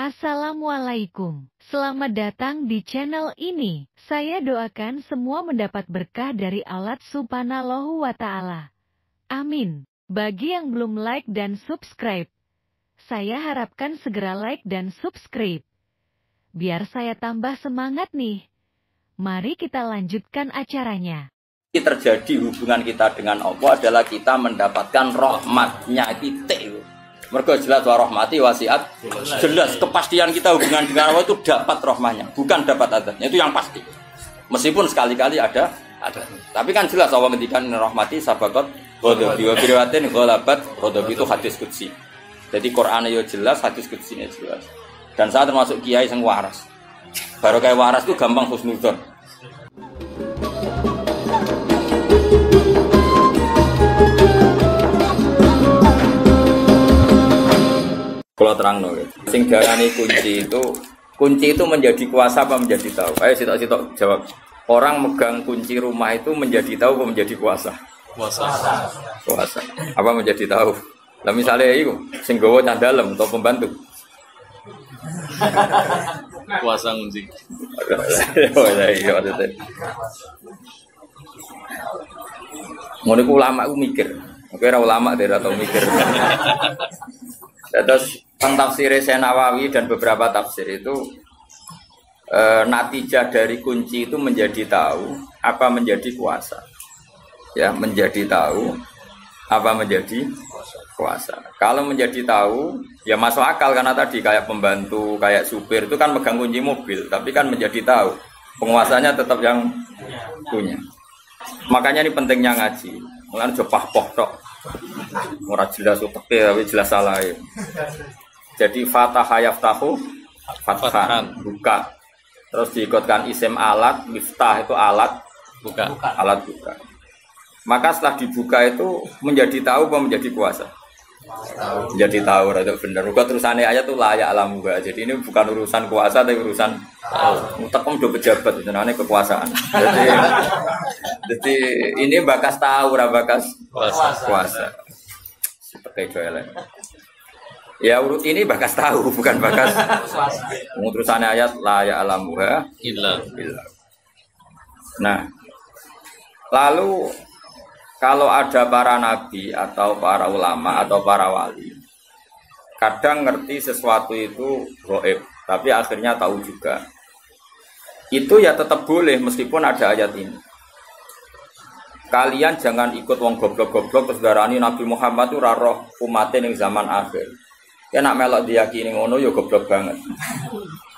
Assalamualaikum. Selamat datang di channel ini. Saya doakan semua mendapat berkah dari Allah Subhanahu wa Ta'ala. Amin. Bagi yang belum like dan subscribe, saya harapkan segera like dan subscribe. Biar saya tambah semangat nih. Mari kita lanjutkan acaranya. Terjadi hubungan kita dengan Allah adalah kita mendapatkan rahmatnya kita. Mergo jelas wa rahmati wasiat, jelas kepastian kita hubungan dengan Allah itu dapat rahmahnya, bukan dapat adabnya, itu yang pasti. Meskipun sekali-kali ada. Tapi kan jelas Allah ngendikan rahmati sabaqat ghadabi wa biriwatin ghalabat ghadabi, itu hadis qudsi. Jadi Quran yo jelas, hadis qudsi jelas. Dan saya termasuk kiai yang waras. Baru kayak waras itu gampang husnudzon. Kalau terang no, sing diarani kunci itu menjadi kuasa apa menjadi tahu? Ayo sitok jawab. Orang megang kunci rumah itu menjadi tahu apa menjadi kuasa? Kuasa. Apa menjadi tahu? Lah misalnya itu sing gawa candalem atau pembantu. Kuasa kunci. Oh iya maksudnya. Ngono ku ulama ku mikir. Oke ora ulama dhewe atau mikir. Terus tafsir Nawawi dan beberapa tafsir itu natijah dari kunci itu menjadi tahu apa menjadi kuasa. Ya, menjadi tahu apa menjadi kuasa. Kalau menjadi tahu ya masuk akal karena tadi kayak pembantu, kayak supir itu kan megang kunci mobil, tapi kan menjadi tahu penguasanya tetap yang punya. Makanya ini pentingnya ngaji. Mulane aja pah-poh tok. Ora jelas utek tapi jelas salah ya. Jadi fatah yaftahu fathan buka. Terus diikutkan isim alat, miftah itu alat buka. Alat buka. Maka setelah dibuka itu menjadi tahu apa menjadi kuasa? Menjadi tahu, itu benar. Bukan terusannya ayat itu layak alam juga. Jadi ini bukan urusan kuasa tapi urusan tekom do pejabat itu namanya kekuasaan. Jadi ini bakas tahu, bakas kuasa. Seperti itu ya urut ini bakas tahu bukan bakas urusannya ayat layak alam juga. Nah, lalu kalau ada para nabi atau para ulama atau para wali, kadang ngerti sesuatu itu gaib, tapi akhirnya tahu juga. Itu ya tetap boleh meskipun ada ayat ini. Kalian jangan ikut wong goblok-goblok terus darani Nabi Muhammad itu roh umatin yang zaman akhir. Ya nak melok diyakini ngono ya goblok banget.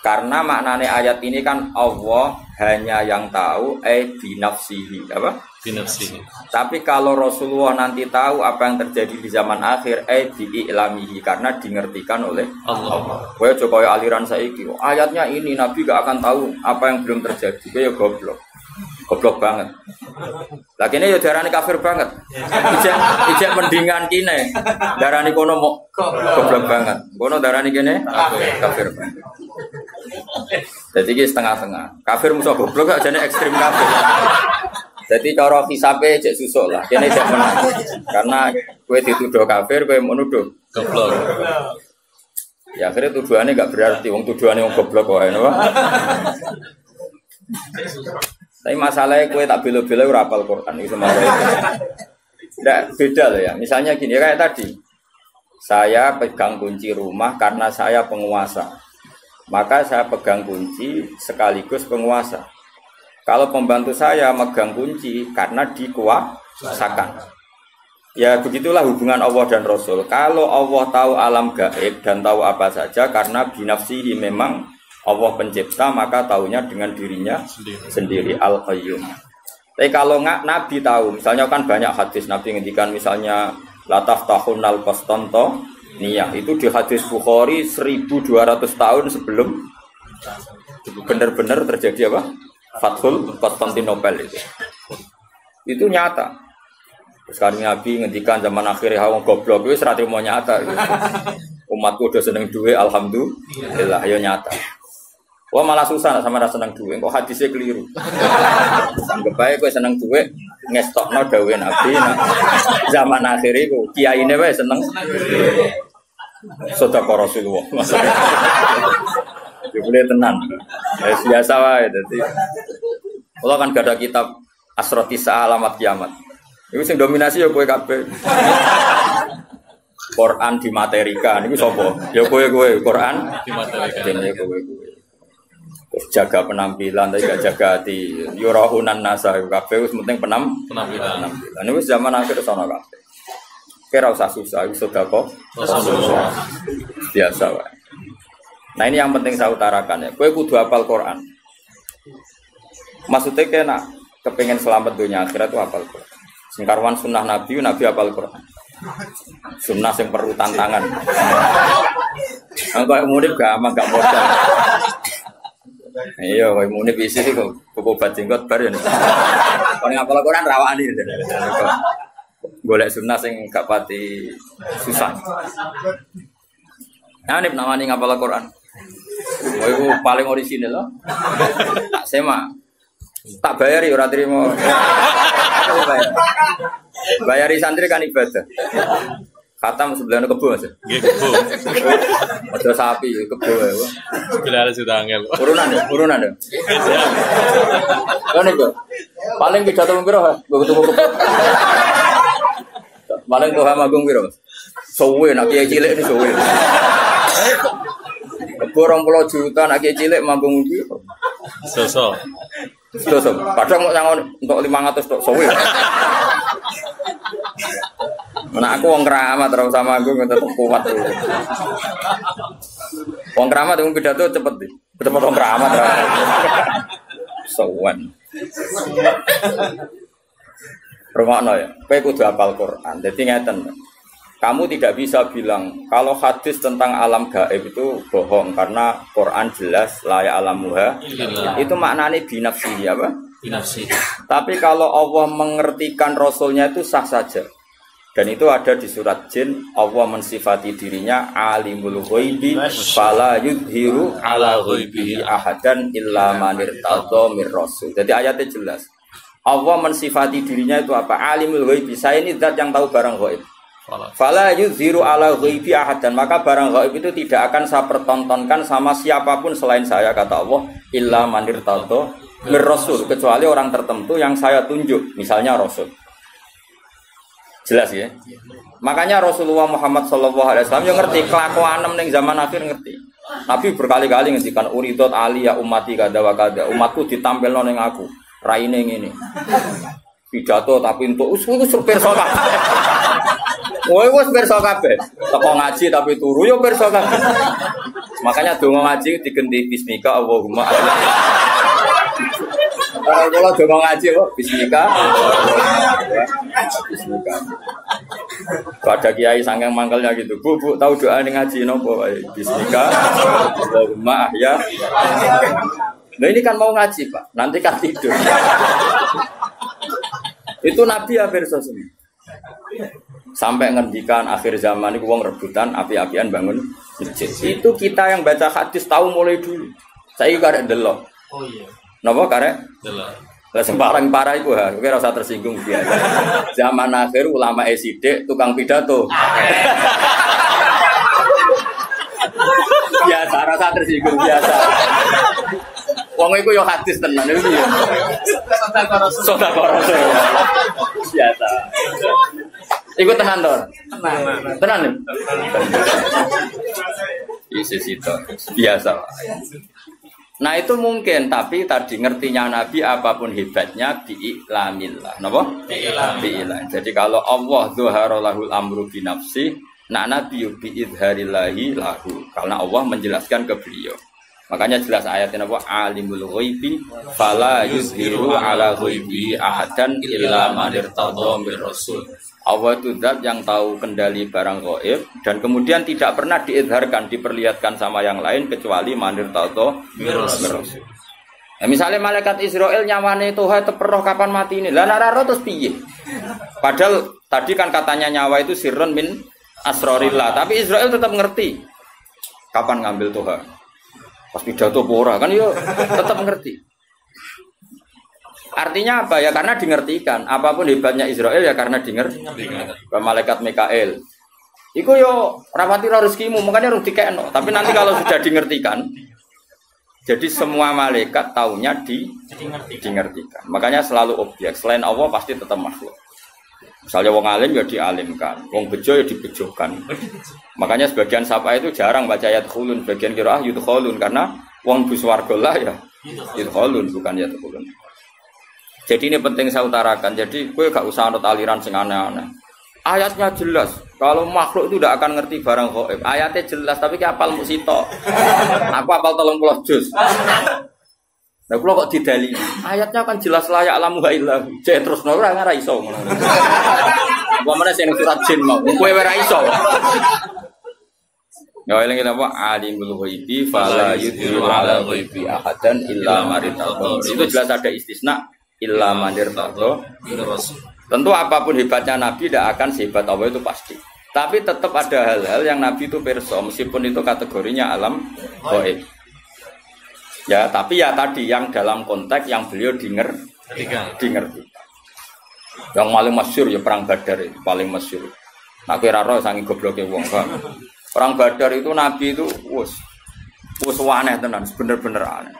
Karena maknanya ayat ini kan Allah hanya yang tahu binafsihi apa? Binafsihi. Tapi kalau Rasulullah nanti tahu apa yang terjadi di zaman akhir bi'ilamihi karena dimengertikan oleh Allah. Kowe aja kaya aliran saiki. Ayatnya ini Nabi gak akan tahu apa yang belum terjadi. Kowe ya goblok. Goblok banget. Lah kene ya darani kafir banget. Ijek mendingan kene. Darani kono mau goblok banget. Kono darani kene kafir banget. Jadi iki setengah-tengah. Kafir musuh goblok gak jane ekstrim kafir. Jadi cara hisabe cek susuk lah. Kene cek menang. Karena kowe dituduh kafir, kowe mau nuduh goblok. Ya akhirnya tuduhannya gak berarti wong tuduhane wong goblok wae no. Tapi masalahnya kue tak bela-bela ora hafal Quran itu semua. Tidak beda loh ya. Misalnya gini kayak tadi. Saya pegang kunci rumah karena saya penguasa. Maka saya pegang kunci sekaligus penguasa. Kalau pembantu saya megang kunci karena dikuasakan. Ya begitulah hubungan Allah dan Rasul. Kalau Allah tahu alam gaib dan tahu apa saja karena binafsihi memang Allah pencipta maka tahunya dengan dirinya sendiri Al-Qayyum. Tapi kalau nggak Nabi tahu, misalnya kan banyak hadis Nabi ngendikan misalnya lataf tahun al-Qastanto niyah itu di hadis Bukhari 1200 tahun sebelum benar-benar terjadi apa? Fathul Konstantinopel itu. Itu nyata. Sekarang Nabi ngendikan zaman akhir wong goblok wis ra trimo nyata. Umatku udah seneng duwe alhamdulillah ya nyata. Wah malah susah sama rasa seneng duit, kok hadisnya keliru. Anggap baik gue seneng duit, ngestokno dawuh Nabi. Zaman akhir itu kiai ini wae seneng. sedekah Rasulullah. Maksudnya ya boleh tenan. Ya biasa wae dadi. Kalau kan gak ada kitab Asrotisa Alamat Kiamat. Itu sing dominasi ya kowe kabeh. Quran dimaterikan niku sapa? Ya kowe Quran dimaterikan ya kowe. Terus jaga penampilan tapi gak jaga hati. Yurahunan nasa kabeh wis penting penampilan. Ini wis zaman akhir sono kabeh. Kira usah susah, wis sedekah Rasulullah. Biasa wae. Nah ini yang penting saya utarakan ya. Kowe kudu hafal Quran. Maksudnya kena kepengen selamat dunia akhirat itu hafal Quran. Sing karuan sunnah Nabi hafal Quran. Sunnah yang perlu tantangan. Engko murid gak ama gak modal. Iya, kowe muni bisi kok obat jenggot bar ya. Kon ngapal Quran rawani. Golek sunah sing gak pati susah. Nah, nek namani ngapal Quran. Kowe iku paling orisinal loh. Tak sema. Tak bayari ora trimo. Bayari santri kan ibadah. Khatam sebelahnya kebo Mas. Nggih kebo. Ada sapi kebo ya. Sebelah sudah angel. Urunan ya. Kan itu. Paling pidato piro, begitu kebo. Paling tuh magung piro. Sowe nak kiai cilik ni sowe. Kebo 20 juta nak kiai cilik magung piro. Soso. Padahal mau nyangon untuk 500 tok sowe. Nah aku wong keramat terus sama aku tetep kuat. Wong keramat wong pidato cepet deh. Cepet wong keramat. Sowan. Rungokno ya. Kowe kudu hafal Quran. Dadi ngeten. Kamu tidak bisa bilang kalau hadis tentang alam gaib itu bohong karena Quran jelas la ya'lamuha. Itu maknanya binafsi apa? Binafsi. Tapi kalau Allah mengertikan Rasulnya itu sah saja. Dan itu ada di surat Jin. Allah mensifati dirinya alimul ghaibi fala yudhiru ala ghaibihi ahadan illa man irtadha mir rasul. Jadi ayatnya jelas. Allah mensifati dirinya itu apa? Alimul ghaibi. Saya ini zat yang tahu barang ghaib. Fala yudhiru ala ghaibi ahadan. Maka barang ghaib itu tidak akan saya pertontonkan sama siapapun selain saya, kata Allah, illa man irtadha mir rasul, kecuali orang tertentu yang saya tunjuk, misalnya Rasul. Jelas ya. Makanya Rasulullah Muhammad SAW yang ngerti kelakuan ning zaman akhir ngerti. Nabi berkali-kali ngendikan uridot ali ya ummati kada wa kada. Umatku ditampilno ning aku. Raine ngene. Pidato tapi untuk usuk pirsa kabeh. Kowe wis pirsa kabeh. Teko ngaji tapi turu yo pirsa kabeh. Makanya donga ngaji digenti bismika Allahumma. Kalau donga ngaji kok bismika. Bismika. Ada kiai sangking mangkelnya gitu. Bu, tahu doa ini ngaji nopo? Bismika. Allahumma ya. Nah ini kan mau ngaji Pak. Nanti kan tidur. Itu Nabi hampir semua. Sampai ngendikan akhir zaman itu wong rebutan api-apian bangun masjid. Itu kita yang baca hadis tahu mulai dulu. Saya karek delok. Oh iya. Napa karek? Delok. Lah sing parah iku ha, kowe ora usah tersinggung biasa. Zaman akhir ulama sidik tukang pidato. Biasa rasa tersinggung biasa. Wong iku yo hadis tenan iki yo. Sedekah biasa. Iku tenan to? Tenan. Itu biasa. Nah itu mungkin, tapi tadi ngertinya Nabi apapun hebatnya bi'iklamillah. Napa? Bi'iklam. Jadi kalau Allah zuhara lahul amru binafsi, nah Nabi bi'idharillahi lahu. Karena Allah menjelaskan ke beliau. Makanya jelas ayatnya apa? Alimul ghaibi fala yuzhiru ala ghaibi ahadan illa man irtadha mir rasul. Allah itu zat yang tahu kendali barang gaib dan kemudian tidak pernah diizharkan, diperlihatkan sama yang lain kecuali man irtadha mir rasul. Nah, misalnya malaikat Israel nyawane Tuhan teperoh kapan mati ini. Lah nek ora terus piye? Padahal tadi kan katanya nyawa itu sirrun min asrorillah, tapi Israel tetap ngerti kapan ngambil Tuhan. Pas pidato pora kan yo tetap ngerti. Artinya apa ya? Karena dingertikan. Apapun hebatnya Israel ya karena dengar malaikat Mikael. Iku yo rapati rezekimu, makanya harus dikekno. Tapi nanti kalau sudah dingertikan, jadi semua malaikat taunya dingertikan. Makanya selalu objek. Selain Allah pasti tetap makhluk. Misalnya wong alim ya dialimkan, wong bejo ya dibejokan. Makanya sebagian sapa itu jarang baca ayat khulun, bagian qiraah yudkhulun karena wong bus warga lah ya yudkhulun bukan yadkhulun. Jadi ini penting saya utarakan. Jadi gue gak usah anut aliran sing aneh-aneh. Ayatnya jelas. Kalau makhluk itu tidak akan ngerti barang gaib. Ayatnya jelas, tapi kayak apal musito. Aku apal 30 juz. Nah, kalau kok didalili, ayatnya kan jelas layak alamu illah. Cek terus ora ora iso. Apa meneh sing surat jin mau. Kowe ora iso. Ya eling apa alimul ghaibi fala yudhiru ala ghaibi ahadan illa maritadha. Itu jelas ada istisna illa maritadha. Tentu apapun hebatnya Nabi tidak akan sehebat Allah itu pasti. Tapi tetap ada hal-hal yang Nabi itu perso, meskipun itu kategorinya alam gaib. Ya, tapi ya tadi yang dalam konteks yang beliau dimengerti. Yang paling masyhur ya perang Badar itu paling masyhur. Nak kira roh sangi gobloke wong kan. Perang Badar itu Nabi itu wis aneh tenan, bener-bener aneh.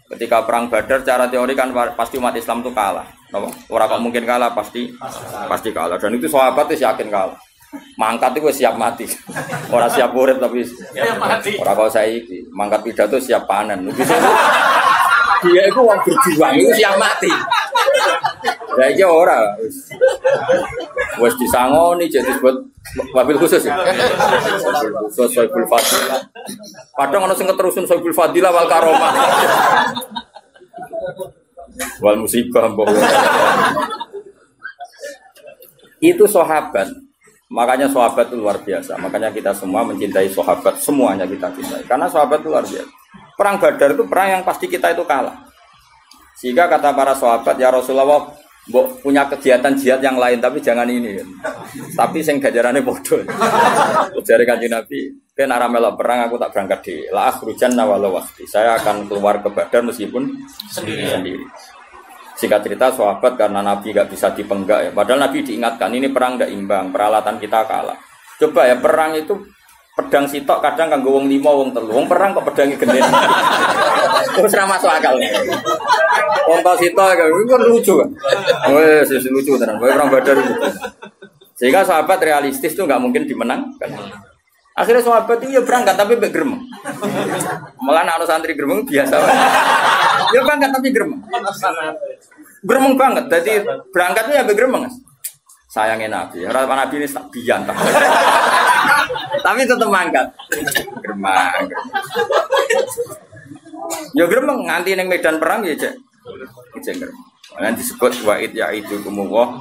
Ketika perang Badar secara teori kan pasti umat Islam itu kalah. Orang kok mungkin kalah pasti kalah. Dan itu sahabat itu yakin kalah. Mangkat itu siap mati. Orang siap urip tapi siap mati. Orang kalau saya ini mangkat pidato siap panen. Dia itu orang berjuang itu siap mati. Ya iki ora wis disangoni jadi buat mobil khusus ya. Khusus Soibul Fadilah. Kadang ana sing keterusun Soibul Fadilah wal karomah. Wal musibah mbok. Itu sahabat. Makanya sahabat itu luar biasa. Makanya kita semua mencintai sahabat, semuanya kita cintai. Karena sahabat itu luar biasa. Perang Badar itu perang yang pasti kita itu kalah. Sehingga kata para sahabat, ya Rasulullah, mbok punya kegiatan jihad yang lain tapi jangan ini. Tapi sing gajarannya bodoh. Jare Kanjeng Nabi, "Ken arah melok perang aku tak berangkat di la akhrujanna walau waqti." Saya akan keluar ke Badar meskipun sendiri. Singkat cerita sahabat karena Nabi gak bisa dipenggak ya. Padahal Nabi diingatkan ini perang gak imbang, peralatan kita kalah. Coba ya perang itu pedang sitok kadang kanggo wong 5 wong 3. Wong perang kok pedange gede. Terus ora masuk akal. Wong sitok kan lucu kan. Wes lucu tenan. Perang Badar itu. Sehingga sahabat realistis tuh gak mungkin dimenangkan. Akhirnya sahabat itu ya berangkat tapi mbek gremeng. Malah ana santri gremeng biasa. Ya berangkat tapi gremeng. Gremeng banget. Jadi berangkatnya ya mbek gremeng. Sayangnya Nabi. Ora Nabi ini tak biyantah. Tapi tetap mangkat. Gremeng. Ya gremeng nganti ning medan perang ya, Cek. Cek gremeng. Nanti disebut wa'id ya'idu kumullah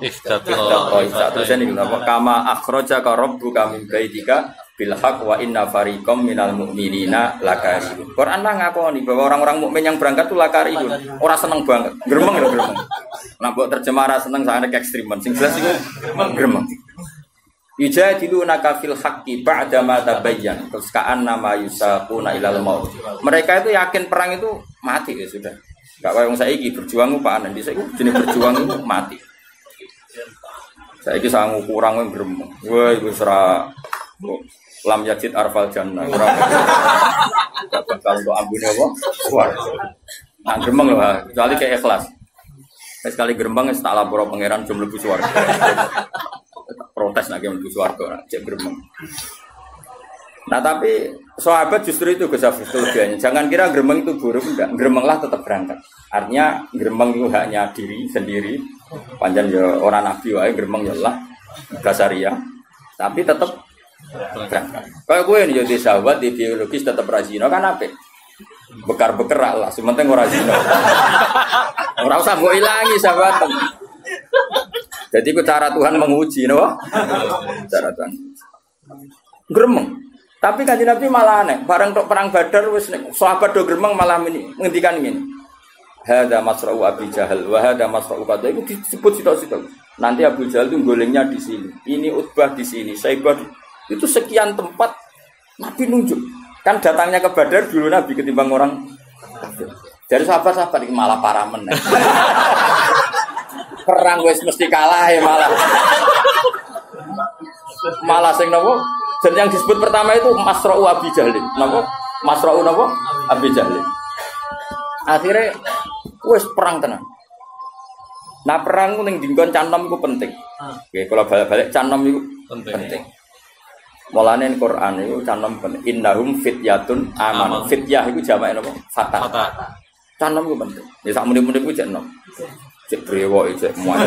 terus ini kama akhrajaka rabbuka min baitika bil haqq wa inna fariqam minal mu'minina lakarihun. Quran lah ngakoni bahwa orang-orang mukmin yang berangkat itu lakarihun. Orang seneng banget. Gremeng lho gremeng. Nah mbok terjemah seneng sangat ekstreman. Sing jelas iku gremeng. Yujadilunaka fil haqqi ba'da ma tabayyan. Terus ka'annama yusaquna ilal maut. Mereka itu yakin perang itu mati ya sudah. Gak kaya wong saiki berjuang ku panen, dhisik ku jenenge berjuang ku mati. Saiki sangu kurang wong gremeng. Wah iku ora lam yajid arfal jannah. Ora bakal kok ambune apa? Suwarga. Nah gremeng lho, kecuali kayak ikhlas. Sekali gremeng wis tak lapor pangeran jum mlebu swarga. Protes nek mlebu swarga, cek gremeng. Nah tapi sahabat justru itu kesafian. Jangan kira gremeng itu buruk, enggak. Gremenglah tetap berangkat. Artinya gremeng itu haknya diri sendiri. Panjang ya orang nabi wae gremeng ya Allah basaria. Tapi tetap berangkat. Kayak gue nih jadi sahabat di biologis tetap rajino kan apa? Bekar-bekar lah. Sementing ora rajino. Ora usah mbok ilangi sahabat. Jadi itu cara Tuhan menguji, no? Cara Tuhan. Gremeng. Tapi Kanjeng Nabi malah aneh, bareng tok perang Badar wis sahabat do gremeng malah ngendikan ngene. Hadza masra'u Abi Jahal wa hadza masra'u kadza itu disebut sitok-sitok. Nanti Abu Jahal itu golengnya di sini. Ini Utbah di sini, Saibah itu sekian tempat Nabi nunjuk. Kan datangnya ke Badar dulu Nabi ketimbang orang dari sahabat-sahabat ini malah parah meneh. Perang wis mesti kalah ya malah. Malah sing napa? Dan yang disebut pertama itu Masra'u Abi Jahlin. Napa? Masra'u napa? Abi Jahlin. Akhirnya wis perang tenan. Nah perang ku ning dinggon canom iku penting. Nggih, kalau balik-balik canom iku penting. Mulane Quran iku canom penting. Innahum fityatun aman. Fityah iku jamake napa? Fatah. Canom iku penting. Ya sak menit-menit ku cek nom. Cek brewok cek muat.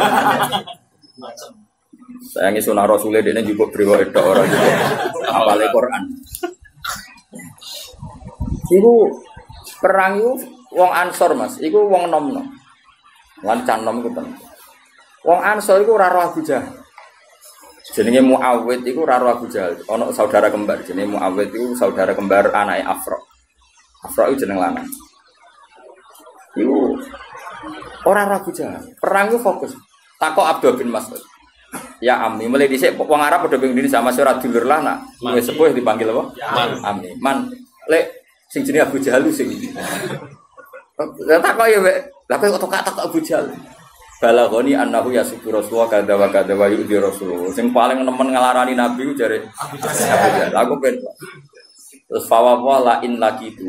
Saya ngi sunah Rasulullah dene juga brewok tok ora juga. Apale Quran. Iku perang iku wong Ansor Mas, iku wong nom-nom. Lan canom iku penting. Wong Ansor iku ora roh Abu Jahal. Jenenge Muawwid iku ora roh Abu Jahal. Ana saudara kembar jenenge Muawwid iku saudara kembar anake Afra. Afra iku jeneng lanang. Iku ora roh Abu Jahal. Perang iku fokus. Takok Abdul bin Mas'ud. Ya Ami, mulai dhisik wong Arab padha ping sama ora dulur lah nak. Wis sepuh dipanggil apa? Ami. Man, lek sing jenenge Abu Jahal sing. Lah takok ya, Mbak. Lah kok takok Abu Jahal. Balagoni annahu yasubbu Rasulullah kadza wa kadza wa yu'dhi Rasulullah. Sing paling nemen ngelarani Nabi ku jare Abu Jahal. Aku ben. Terus fawa la in laqitu.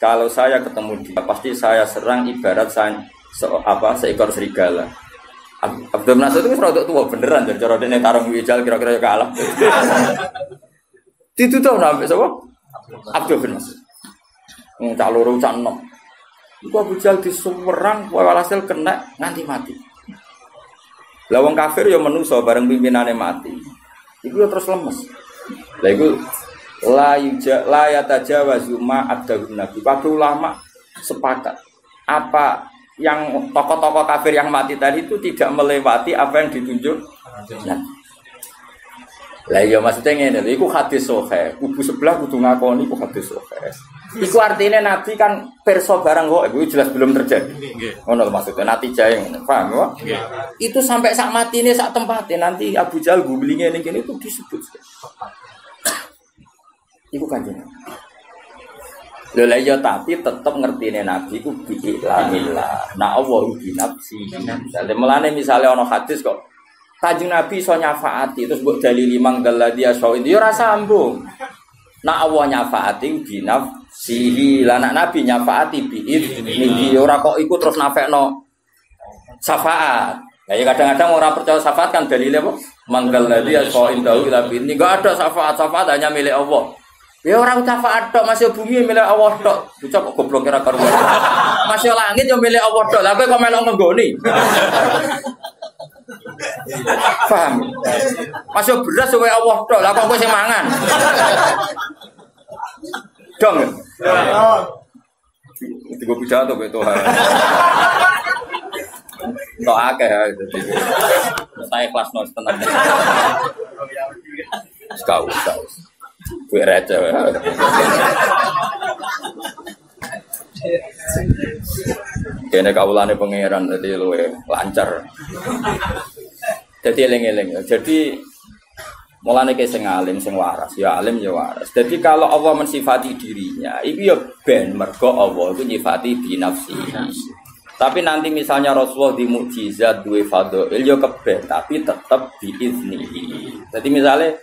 Kalau saya ketemu dia pasti saya serang ibarat saya seekor serigala. Abdul Nasir itu rada tua beneran dan cara dene tarung wijal kira-kira kalah. Ditutup sampai sapa? Abdul bin Nasir. Cak loro cak enom. Iku Abu Jahal disuwerang walhasil kena nganti mati. Lah wong kafir ya menungso bareng pimpinane mati. Iku ya terus lemes. Lah iku la yatajawazu ma adahun nabi. Para ulama sepakat apa yang tokoh-tokoh kafir yang mati tadi itu tidak melewati apa yang ditunjuk. Nah. Lah iya maksudnya ngene lho, iku hadis sahih. Kubu sebelah kudu ngakoni iku hadis sahih. Iku artinya Nabi kan perso barang kok iku jelas belum terjadi. Ngono maksudnya natijah ngono. Paham ya? Itu sampai sak matine sak tempate nanti Abu Jahal gulinge ning kene itu disebut. Iku kanjeng. Lha iya tapi tetep ngertine Nabi ku bi'ilhamillah. Nah Allah ubi nafsi. Mulane misale ana hadis kok Kanjeng Nabi iso nyafaati terus mbok dalili manggal dia saw itu ya ora sambung. Nah Allah nyafaati bi nafsihi. Lah nak Nabi nyafaati bi idzni ora kok iku terus nafekno syafaat. Lah ya kadang-kadang orang percaya syafaat kan dalile apa? Manggal dia saw indahu ila bi ini enggak ada syafaat hanya milik Allah. Ya orang syafaat tok masih bumi milik Allah tok. Bocah kok goblok kira karo. Masih langit yo milik Allah tok. Lah kowe kok melok nggoni. Paham? Masih beras suwe Allah tok. Lah kok kowe sing mangan. Dong. Itu gue pidato kowe Tuhan. Tok akeh ya itu. Saya kelas nos tenang. Sekau. Gue receh. Kene kawulane pangeran dadi luwe lancar. Dadi eling-eling. Jadi mulane ke sing alim sing waras, ya alim ya waras. Jadi kalau Allah mensifati dirinya, itu ya ben mergo Allah itu nyifati bi nafsi. Tapi nanti misalnya Rasulullah di mukjizat duwe fadhil ya keben, tapi tetap bi iznihi. Jadi misalnya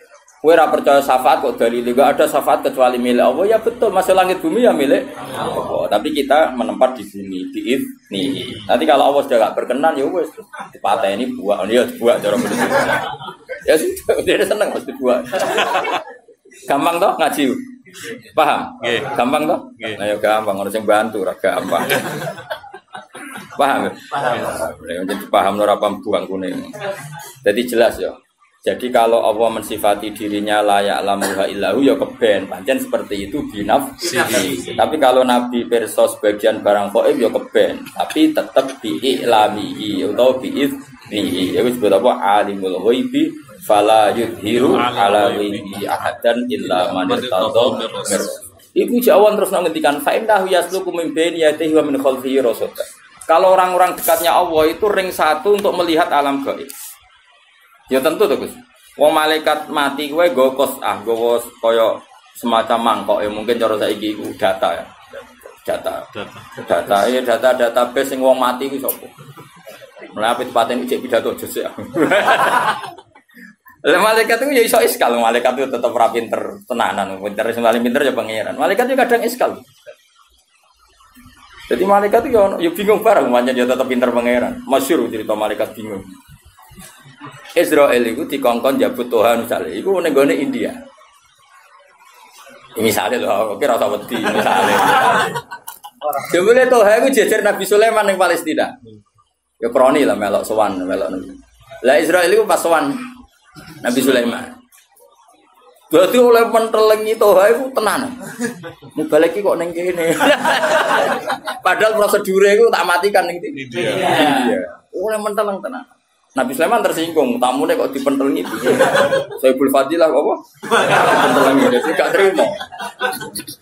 kowe ora percaya syafaat kok dalil enggak ada syafaat kecuali milik Allah ya betul masa langit bumi ya milik Allah. Tapi kita menempat di bumi biizni. Nanti kalau Allah sudah enggak berkenan ya wis dipateni buak ya buak cara bener. Ya sudah dia seneng mesti buak. Gampang toh ngaji. Paham? Nggih. Gampang toh? Ayo gampang ono sing bantu ora gampang. Paham? Paham. Jadi paham ora paham buang kuning. Jadi jelas ya. Jadi kalau Allah mensifati dirinya layak lamuha illahu ya keben pancen seperti itu binafsihi. Tapi kalau Nabi perso sebagian barang gaib ya keben, tapi tetap bi'ilamihi atau bi'iznihi. Ya disebut apa alimul ghaibi fala yudhiru ala ghaibi ahadan illa man irtada. Iku jawan terus ngendikan fa innahu yasluku min baini yadihi wa min khalfihi rasada. Kalau orang-orang dekatnya Allah itu ring satu untuk melihat alam gaib. Ya tentu tuh Gus. Wong malaikat mati kowe nggo nggo kaya semacam mangkok ya mungkin cara saiki iku data ya. Data database sing wong mati ku sapa. Mulai apit paten ijek pidato jese. Lah malaikat itu ya iso iskal, malaikat itu tetap ra pinter tenanan, pinter paling pinter ya pangeran. Malaikat itu kadang iskal. Jadi malaikat itu ya bingung bareng, makanya dia tetap pinter pangeran. Masyhur cerita malaikat bingung. Israel itu dikongkon jabut Tuhan misalnya, itu ning gone India. Misalnya loh, oke rasa wedi misalnya. Jebule Tuhan itu jejer Nabi Sulaiman ning Palestina. Ya kroni lah melok sowan, melok. Lah Israel itu pas sowan Nabi Sulaiman. Berarti oleh mentelengi Tuhan itu tenan. Mubalek kok ning kene. Padahal prosedure iku tak matikan ning India. Oleh menteleng tenan. Nabi Sulaiman tersinggung, tamune kok dipentelengi piye? Saibul Fadilah apa? Pentelengi, jadi gak terima.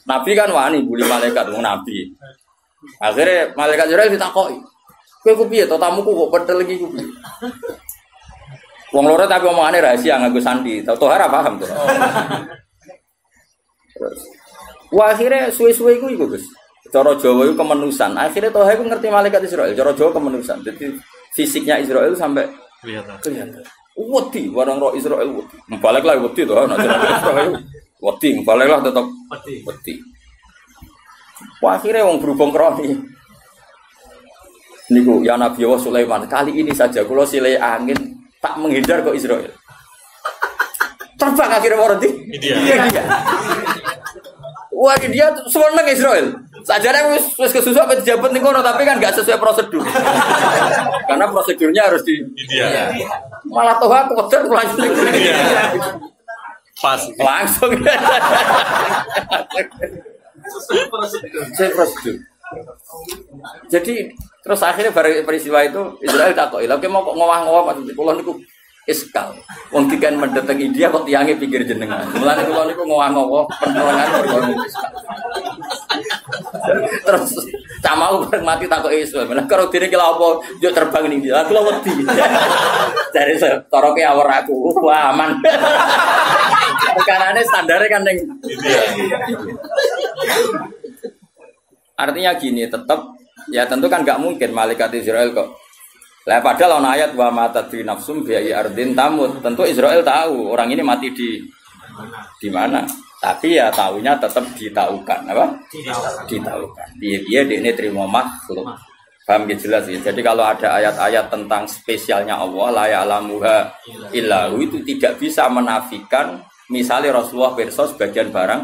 Nabi kan wani bully malaikat, nabi. Akhirnya malaikat Jibril ditakoki. Kowe ku piye to tamuku kok pentelengi ku piye? Wong loro tapi omongane rahasia nganggo sandi. Tahu ora paham to. Wah akhirnya suwe-suwe iku Gus. Cara Jawa itu kemenusan. Akhirnya Tuhan itu ngerti malaikat Israel. Cara Jawa kemenusan. Jadi fisiknya Israel sampai kelihatan. Wedi, barang roh Israel wedi. Balik lah wedi tuh. Israel wedi, balik lah tetap wedi. Wah akhirnya wong berhubung kroni. Niku ya Nabi Allah Sulaiman. Kali ini saja kalau silai angin tak menghindar ke Israel. Terbang akhirnya orang di. Iya. Wah dia seneng Israel. Sajane wis kesusu apa dijabat ning kono tapi kan enggak sesuai prosedur. Karena prosedurnya harus di India. Malah toh aku kotor langsung. Pas. Langsung. Prosedur. Jadi terus akhirnya peristiwa itu Israel takoki, "Lha mau kok ngowah-ngowah maksud kula niku iskal. Wong dikan mendhet teng India kok tiange pinggir jenengan. Mulane kula niku ngowah-ngowah penerangan iskal." Terus camau mati takok Israel. Lah karo dene ki lha apa yo terbang ning India. Aku lho wedi. Dari toroke awor aku. Wah aman. Karena standarnya kan ning India. Artinya gini, tetap ya tentu kan nggak mungkin malaikat Israel kok. Lah padahal ana ayat wa mata di nafsum bi ardin tamut. Tentu Israel tahu orang ini mati di mana. Tapi ya tahunya tetap ditaukan, apa? Ditaukan. Dia ini terima makhluk. Paham ya jelas ya. Jadi kalau ada ayat-ayat tentang spesialnya Allah la ya'lamuha illahu itu tidak bisa menafikan misalnya Rasulullah pirsa sebagian barang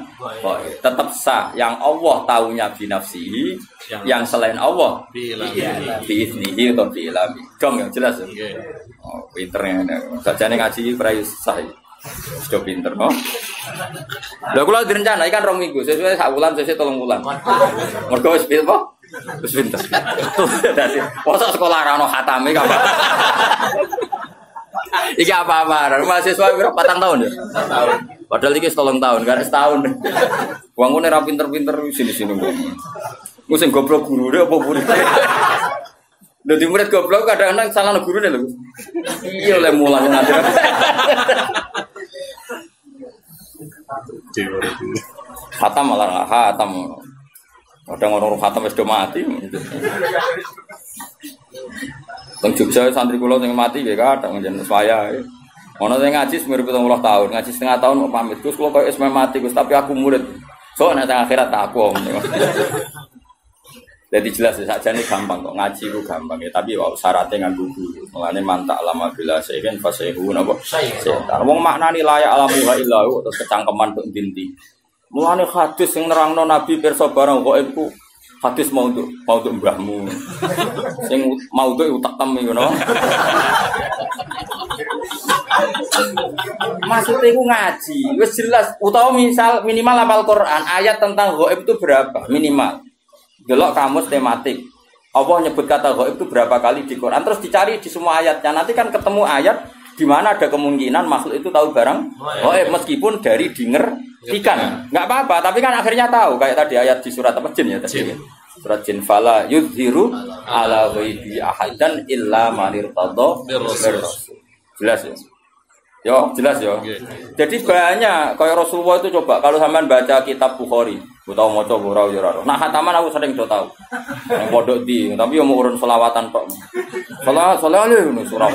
tetap sah yang Allah tahunya binafsihi yang selain Allah biiznihi atau biilami dong yang jelas ya. Oh pinternya sajane ngaji prayu sah sudah pinter no lha kula direncana kan 2 minggu sesuai sak wulan sesuai 3 wulan mergo wis pinter wis pinter dadi mosok sekolah ra ono khatame kan iki apa-apa, mahasiswa berapa 4 tahun ya? 4 tahun. Padahal iki 3 tahun, kan setahun. Wong ngene ra pinter-pinter sini-sini wong. Ku sing goblok gurune apa murid. Dadi murid goblok kadang-kadang salah gurune lho. Iya oleh mulang nanti. Khatam malah khatam. Kadang orang khatam wis do mati. Teng Jogja santri kula sing mati nggih kadang njenengan saya. Ono sing ngaji semirip 70 tahun, ngaji setengah tahun kok pamit. Gus kula koyo wis mati Gus, tapi aku murid. So nek teng akhirat tak aku. Jadi jelas sakjane gampang kok ngaji ku gampang ya, tapi wae syaratnya nganggo guru. Mulane mantak lama bila sehen fasehu napa? Setan. Wong maknani layak alamuha illahu terus kecangkeman tok ndi-ndi. Mulane hadis sing nerangno Nabi pirsa barang kok iku hadis mau untuk mbahmu. Sing mau untuk utak tem ngono. Maksudnya iku ngaji, wis jelas utawa misal minimal hafal Quran, ayat tentang ghaib itu berapa? Minimal. Delok kamus tematik. Allah nyebut kata ghaib itu berapa kali di Quran, terus dicari di semua ayatnya. Nanti kan ketemu ayat di mana ada kemungkinan makhluk itu tahu barang ghaib meskipun dari dengertikan. Enggak apa-apa, tapi kan akhirnya tahu kayak tadi ayat di surat apa jin ya tadi. Surat jin fala yudhiru ala ghaibi ahadan illa man irtada bir rasul. Jelas ya. Yo, jelas yo. Jadi banyak kayak Rasulullah itu coba kalau sampean baca kitab Bukhari, utawa maca ora yo ora. Nah, khataman aku sering do tahu. Yang pondok di, tapi yo mau urun selawatan tok. Selawat ngono surah.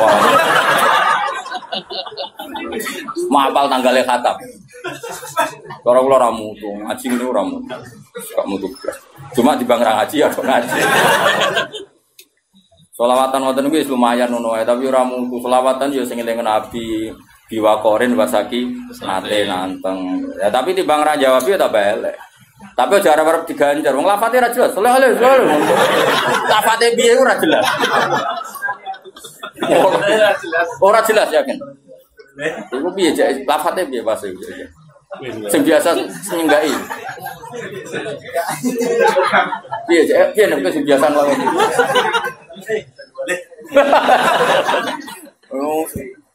Mapal tanggalnya khatam. Orang kula ora mutu, ngaji ngene ora mutu. Gak mutu. Cuma di bang ngaji ya kok ngaji. Selawatan wonten kuwi lumayan ngono ae, tapi ora mutu. Selawatan ya sing eling Nabi diwakorin wasaki nate nanteng. Ya tapi di bang ra jawab ya tak elek. Tapi aja arep diganjar. Wong lafate ra jelas. Soleh. Lafate piye ora jelas. Ora jelas yakin. Iku piye jek lafate piye pas iku. Sing biasa nyenggai. Piye jek piye nek sing biasa ngomong.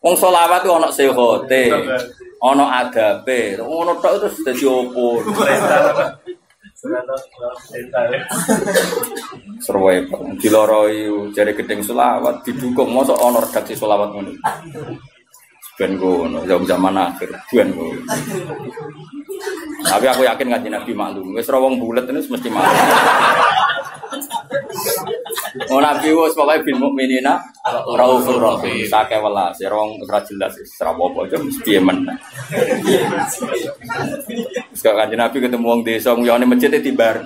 Wong selawat ku ana sehote, ana adabe, ngono tok terus dadi opo. Serwae diloroi jare gedeng selawat didukung mosok ana redaksi selawat ngono. Ben ngono zaman akhir ben ngono. Tapi aku yakin kanjeng Nabi maklum. Wis ora wong bulet ini mesti maklum. Oh Nabi wis pokoke bil mukminina raufur rahim. Sake welas, rong ora jelas ora apa-apa aja mesti men. Sekali kanjeng Nabi ketemu wong desa nguyone masjid tibar.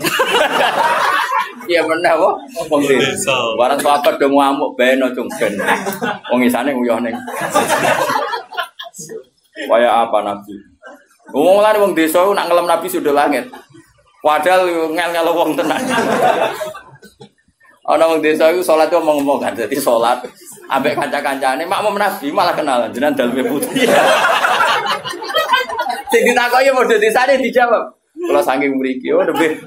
Iya bener kok wong desa. Barang sahabat do ngamuk ben ojo ben. Wong isane nguyone. Kaya apa Nabi? Ngomong lan wong desa nak ngelem Nabi sudah langit. Padahal ngel-ngel wong tenan. Ana wong desa iku salat ngomong kan dadi salat ambek kanca-kancane makmum Nabi malah kenalan jenengan daleme putih. Sing ditakoki modho desane dijawab. Kula saking mriki oh lebih.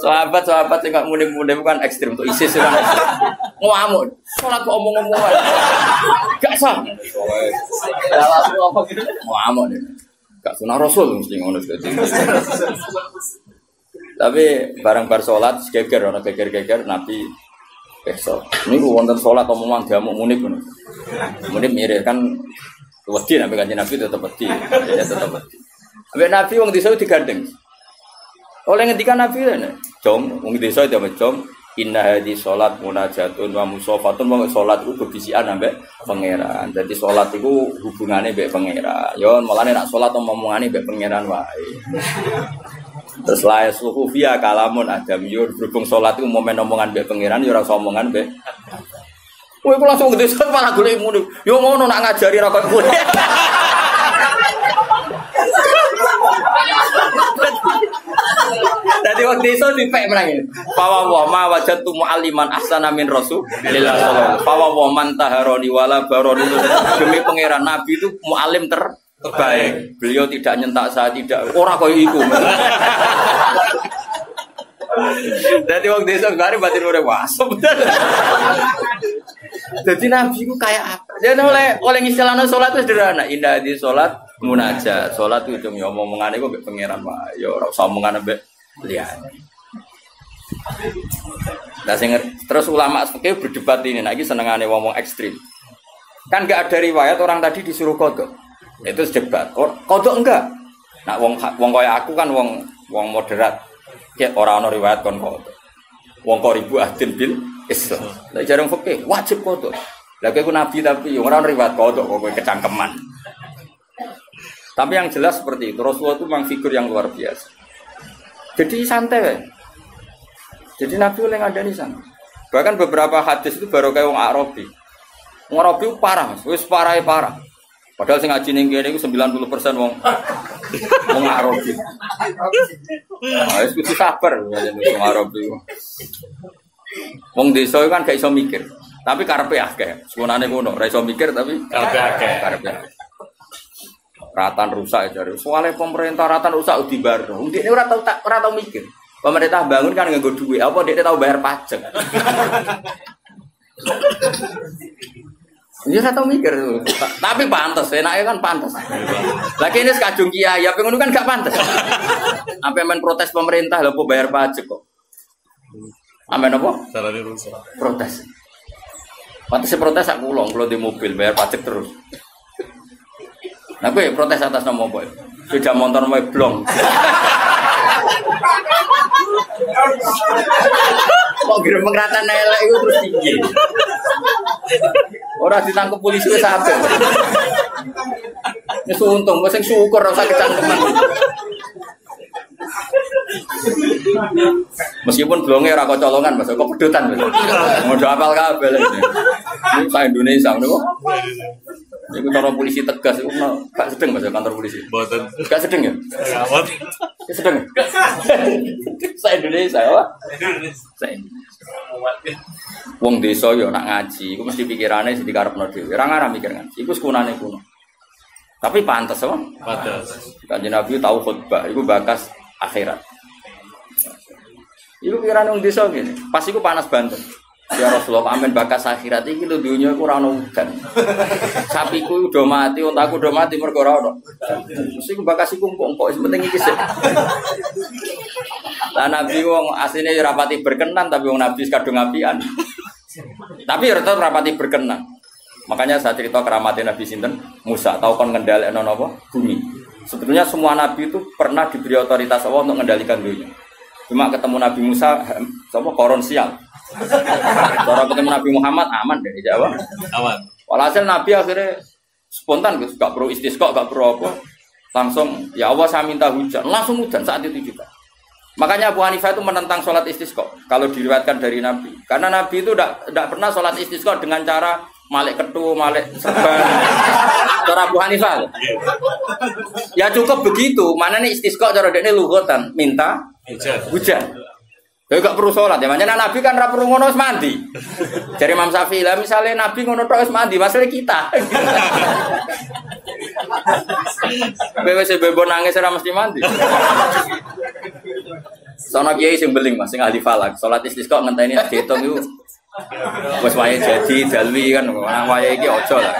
Sahabat-sahabat sing gak muni-muni kan ekstrem untuk ISIS kan. Ngamuk. Salat kok omong-omongan. Gak sah. Ngamuk deh. Gak sunah Rasul mesti ngono seperti itu. Tapi bareng bar salat geger ana geger-geger Nabi besok. Niku wonten salat omongan diamuk munib ngono. Munib mirip kan wedi nek kanjeng Nabi tetep wedi. Ya tetep wedi. Ambek Nabi wong desa digandeng. Oleh ngendikan Nabi lho, jom wong desa itu jom inna hadhi salat munajatun wa musafatun wong salat iku bebisikan ambek pangeran. Dadi salat iku hubungane mbek pangeran. Yo mulane nek salat omongane mbek pangeran wae. Terus lae suku via kalamun adam yo berhubung salat iku momen omongan mbek pangeran yo ora usah omongan mbek. Kowe kok langsung desa malah golek ngono. Yo ngono nak ngajari ra kok kowe. Dadi wong desa dipek menang. Fawa wa ma wajatu mualliman ahsana min Rasulillah sallallahu. Fawa wa man taharoni wala baroni. Demi pangeran Nabi itu muallim terbaik. Beliau tidak nyentak saya tidak. Ora koyo iku. Dadi wong desa gare batin ora wasop. Dadi Nabi ku kayak apa? Dia oleh istilahna salat itu sederhana. Indah di salat munajat. Salat itu cuma omongane kok mbek pangeran wae. Ya ora usah omongan mbek liyane. Nah, terus ulama fikih berdebat ini, nah ini senengane ngomong ekstrim. Kan enggak ada riwayat orang tadi disuruh kodok. Itu debat. Kodok enggak. Nah, wong kaya aku kan wong moderat. Kayak ora ana riwayat kon kodok. Wong kok ribu ahdin bil Islam. Lah jarang fikih wajib kodok. Lah kowe nabi tapi ora ana riwayat kodok kok kowe kecangkeman. Tapi yang jelas seperti itu. Rasulullah itu memang figur yang luar biasa. Jadi santai. Jadi Nabi oleh ngadani santai. Bahkan beberapa hadis itu baru kayak wong Arabi. Wong Arabi parah, wis parah. Padahal sing ngaji ning kene iku 90% wong Arabi. Ah, wis kudu sabar wong Arabi. Wong desa kan gak iso mikir, tapi karepe akeh. Sebenarnya ngono, ora iso mikir tapi karepe akeh. Ratan rusak jare. Soale pemerintah ratan rusak dibar. Ndekne ora tau mikir. Pemerintah bangun kan nganggo duit, apa ndekne tau bayar pajak. Dia ora tau mikir. Tapi pantes, enake kan pantes. Lagi ini sekadung kiai, ya pengen kan gak pantes. Sampai men protes pemerintah lho bayar pajak kok. Sampai napa? Salahnya rusak. Protes. Pantes protes aku kula di mobil bayar pajak terus. Nah, gue protes atas nama apa? Sudah motor mau blong. Kok kira pengratan elek itu terus tinggi. Ora ditangkep polisi wis apik. Wis untung, wis syukur ora usah kecangkeman. Meskipun blonge ora kok colongan, Mas, kok pedotan. Ngono apal kabeh iki. Ini sak Indonesia niku. Iku cara polisi tegas iku gak sedeng Mas kantor polisi. Mboten. Gak sedeng ya? Gak sedeng. Sak Indonesia ya. Wong desa yo nak ngaji, iku mesti pikirane sing dikarepno dhewe. Ora ngarah mikir ngaji, iku sekunane kuno. Tapi pantes apa? Pantes. Kanjeng Nabi tahu khutbah, iku bakas akhirat. Iku pikirane wong desa ngene. Pas iku panas banget. Ya Rasulullah, amin bakas akhirat iki lho dunya iku ora ono udan. Sapiku udah mati, untaku udah mati mergo ora ono. Mesti iku bakas iku empuk-empuk, sing penting iki sik. Lah Nabi wong asline ya rapati berkenan tapi wong Nabi kadung apian. Tapi ya tetep rapati berkenan. Makanya saya cerita keramatnya Nabi sinten Musa, tahu kon ngendhalekno napa? Bumi. Sebetulnya semua nabi itu pernah diberi otoritas Allah untuk mengendalikan dunia. Cuma ketemu Nabi Musa sapa koron sial. Cara ketemu Nabi Muhammad aman dari Jawa. Aman. Walhasil Nabi akhirnya spontan gitu, gak perlu istisqa, gak perlu apa. Langsung ya Allah saya minta hujan, langsung hujan saat itu juga. Makanya Abu Hanifah itu menentang sholat istisqa kalau diriwayatkan dari Nabi. Karena Nabi itu tidak pernah sholat istisqa dengan cara malik ketu, malik serban. Cara Abu Hanifah. Ya cukup begitu. Mana nih istisqa cara dekne lughatan, minta hujan. Ya gak perlu sholat ya. Makanya Nabi kan ra perlu ngono wis mandi. Jare Imam Syafi'i lah misalnya Nabi ngono tok wis mandi, masalah kita. Bewe bebo nangis ora mesti mandi. Sono kiai sing beling Mas, sing ahli falak. Salat istisqa ngenteni diitung iku wis wayahe jadi dalwi kan, nang wayahe iki aja lah.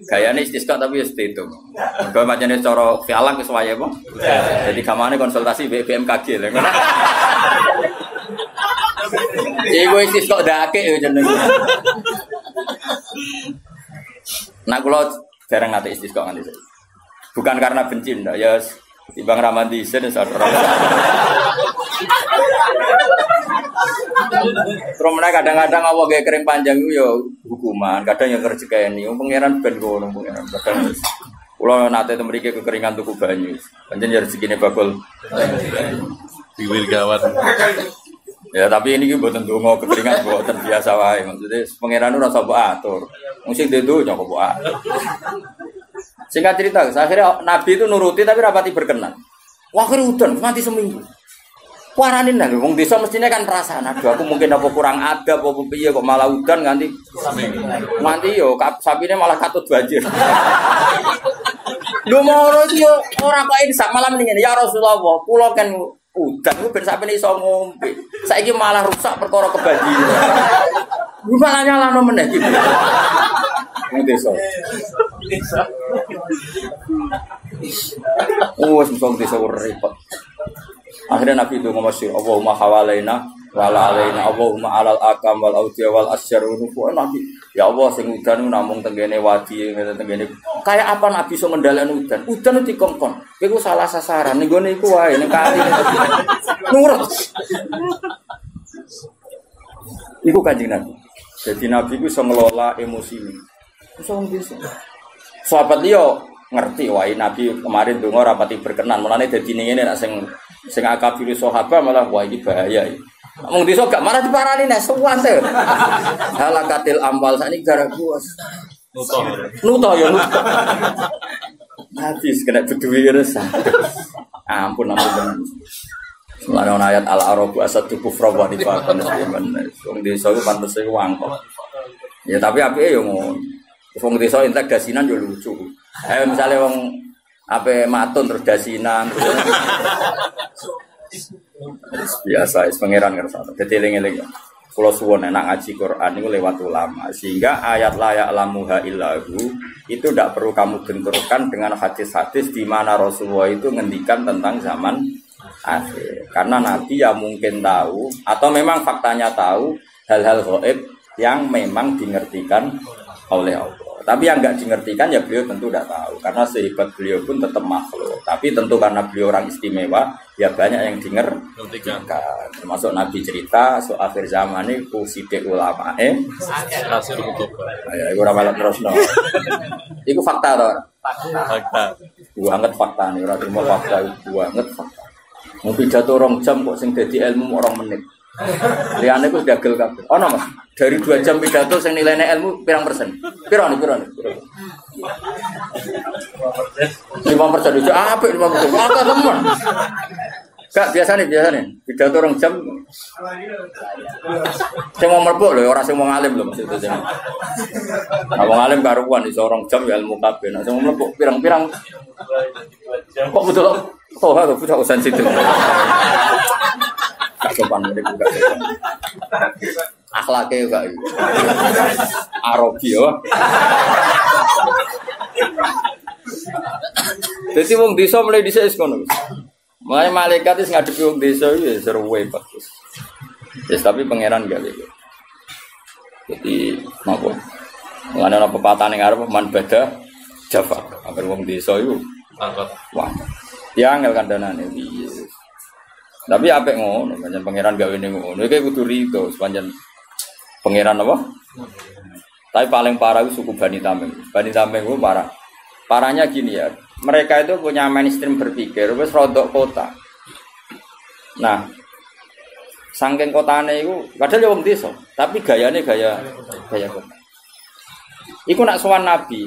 Gayane istisqa tapi wis diitung. Mergo pancene cara falak wis wayahe apa? Jadi gamane konsultasi BMKG lho. Iku istisqa dake yo jenenge. Nah kula jarang nate istisqa nganti saiki. Bukan karena benci ndak ya timbang ramadi sen sadar. Terus kadang-kadang Allah kayak kering panjang itu ya hukuman, kadang yang rezekine wong pangeran ben ngono pangeran. Kadang kula nate mriki kekeringan tuku banyu. Pancen ya rezekine bakul diwil gawat. Ya tapi ini ki mboten donga kekeringan mboten biasa wae. Maksudnya pangeran ora usah mbok atur. Wong sing dudu nyok mbok atur. Singkat cerita, akhirnya Nabi itu nuruti tapi rapati berkenan. Wah akhirnya udan, mati seminggu. Waranin lah, wong desa mestinya kan perasaan. Aduh aku mungkin apa kurang adab, apa piye kok malah udan nganti mati yo, sapine malah katut banjir. Lho moro iki yo ora kok ini sak malam ngene. Ya Rasulullah, kula kan udan ku ben sapine iso ngombe. Saiki malah rusak perkara kebanjiran. Ku malah nyalano meneh iki. Wong desa. Oh, sing desa repot. Akhirnya Nabi itu ngomong Allahumma hawalaina wala alaina Allahumma alal akam wal awdiya wal asyar Nabi ya Allah sing udan namung tenggene wadi tenggene kayak apa Nabi iso ngendhaleni udan itu dikongkon iku salah sasaran ning gone iku wae ning kali nurut iku Kanjeng Nabi. Jadi Nabi iku iso ngelola emosi iso bisa sahabat liya ngerti wae Nabi kemarin donga rapati berkenan mulane dadi ngene nek sing akabir sahabat malah wah iki bahaya iki. Wong desa gak marah diparani nek suwante. Halakatil amal sakniki gara kuwas. Nuto ya nuto. Habis kena beduwi terus. Ampun. Mulane ayat al-arabu asadu kufra wa nifaqan musliman. Wong desa iku pantes iku wangkok. Ya tapi apike yo ngono. Wong desa entek dasinan yo lucu. Ayo misale wong ape matun terus dasinan. Biasa pangeran ngersane. Dadi eling-eling. Kula suwun enak ngaji Quran niku lewat ulama sehingga ayat layak lamuha illahu itu tidak perlu kamu benturkan dengan hadis-hadis di mana Rasulullah itu ngendikan tentang zaman akhir. Karena Nabi ya mungkin tahu atau memang faktanya tahu hal-hal gaib yang memang dingertikan oleh Allah. Tapi yang nggak dimengertikan ya beliau tentu tidak tahu. Karena sehebat beliau pun tetap makhluk. Tapi tentu karena beliau orang istimewa, ya banyak yang dimengertikan. Termasuk Nabi cerita soal akhir zaman ini kuside ulama Kasir untuk ya, itu ramal terus no. Itu fakta toh. fakta. Banget fakta nih, orang terima fakta itu banget fakta. Mau pidato 2 jam kok sing dadi ilmu orang menit. Liane ku dagel kabeh. Ono Mas, dari 2 jam pidato sing nilainya ilmu pirang persen? Piro nih? 5% itu apik 5%. Apa teman? Kak biasa nih pidato 2 jam. Sing mau mlebu lho, ora sing mau ngalim lho maksud itu. Nah, wong alim karuan iso 2 jam ya ilmu kabeh. Nah, sing mau mlebu pirang-pirang. Kok betul toh ha tuh usan situ. Gak sopan mereka juga sopan. Akhlaknya juga Arabi ya. Jadi wong desa mulai dhisik wis ngono. Mulai malaikat wis ngadepi wong desa iki seru wae bagus. Yes, tapi pangeran gak gitu. Jadi napa? Mulane ana pepatah ning arep man bada Jawa. Agar wong desa iku Angkat. wah. Ya angel kandhanane piye. Tapi apik ngono, pancen pangeran gawe ning ngono. Iki kudu rito, pancen pangeran apa? Tapi paling parah itu suku Bani Tamim. Bani Tamim itu parah. Parahnya gini ya, mereka itu punya mainstream berpikir wis rodok kota. Nah, saking kotane itu padahal ya wong desa, tapi gayane gaya kota. Iku nak sowan Nabi,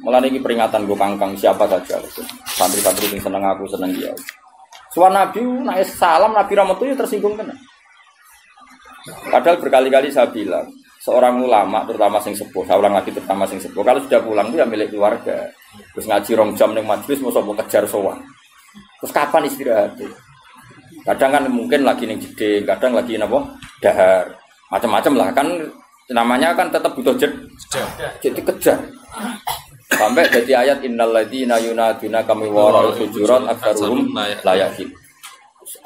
mulane iki peringatan gue kangkang siapa saja. Santri-santri sing seneng aku seneng dia. Soal Nabi, naik salam Nabi Rahmat itu tersinggung kan? Padahal berkali-kali saya bilang, seorang ulama terutama sing sepuh, saya ulang lagi terutama sing sepuh, kalau sudah pulang itu ya milik keluarga. Terus ngaji 2 jam ning majelis mau sopo kejar sowan. Terus kapan istirahat? Kadang kan mungkin lagi ning jeding, kadang lagi napa? Dahar. Macam-macam lah kan namanya kan tetap butuh jadi kejar. Sampai jadi ayat innal ladzina yunaduna kami wara'ul hujurat aktsaruhum la yaqin.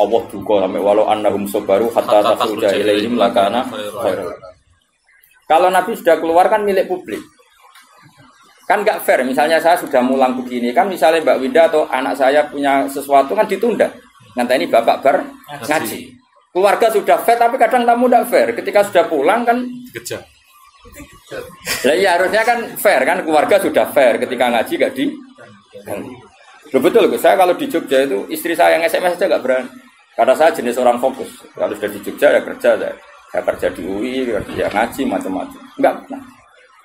Allah duka sampai walau annahum sabaru hatta takhruja ilaihim lakana khairul. Kalau Nabi sudah keluar kan milik publik. Kan enggak fair, misalnya saya sudah mulang begini kan misalnya Mbak Winda atau anak saya punya sesuatu kan ditunda. Nganteni bapak bar ngaji. Keluarga sudah fair tapi kadang tamu enggak fair. Ketika sudah pulang kan Dikejar. Lah iya harusnya kan fair kan keluarga sudah fair ketika ngaji gak di. Loh betul saya kalau di Jogja itu istri saya yang SMS aja gak berani. Karena saya jenis orang fokus. Kalau sudah di Jogja ya kerja saya kerja di UI, kerja ngaji macam-macam. Enggak. Nah,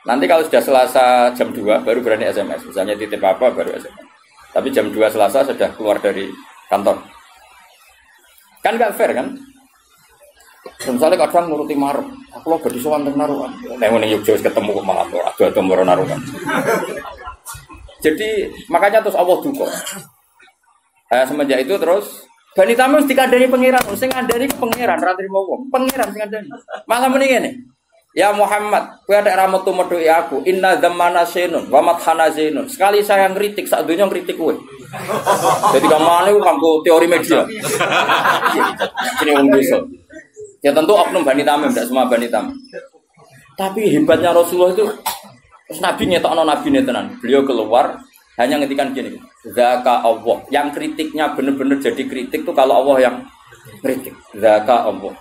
nanti kalau sudah Selasa jam 2 baru berani SMS. Misalnya titip apa baru SMS. Tapi jam 2 Selasa sudah keluar dari kantor. Kan gak fair kan? Misalnya kadang nuruti marep, aku lo gak disowan teng naruhan. Nek ngene Yogya wis ketemu kok malah ado-ado moro naruhan. Jadi makanya terus Allah duka. Semenjak itu terus Bani Tamim mesti dikandani pangeran, sing ngandani ku pangeran ra trimo wong. Pangeran sing ngandani. Malah muni ngene. Ya Muhammad, kowe ada ra metu medhuki aku. Inna zamana sainun wa mathana zainun. Sekali saya ngritik sak donya ngritik kowe. Jadi kamane ku kanggo teori media. Ini wong desa. Ya tentu oknum Bani Tamim, tidak semua Bani Tamim. Tapi hebatnya Rasulullah itu, Nabi ngetokno Nabi tenan. Beliau keluar hanya ngetikan gini, Zaka Allah. Yang kritiknya benar-benar jadi kritik itu kalau Allah yang kritik. Zaka Allah.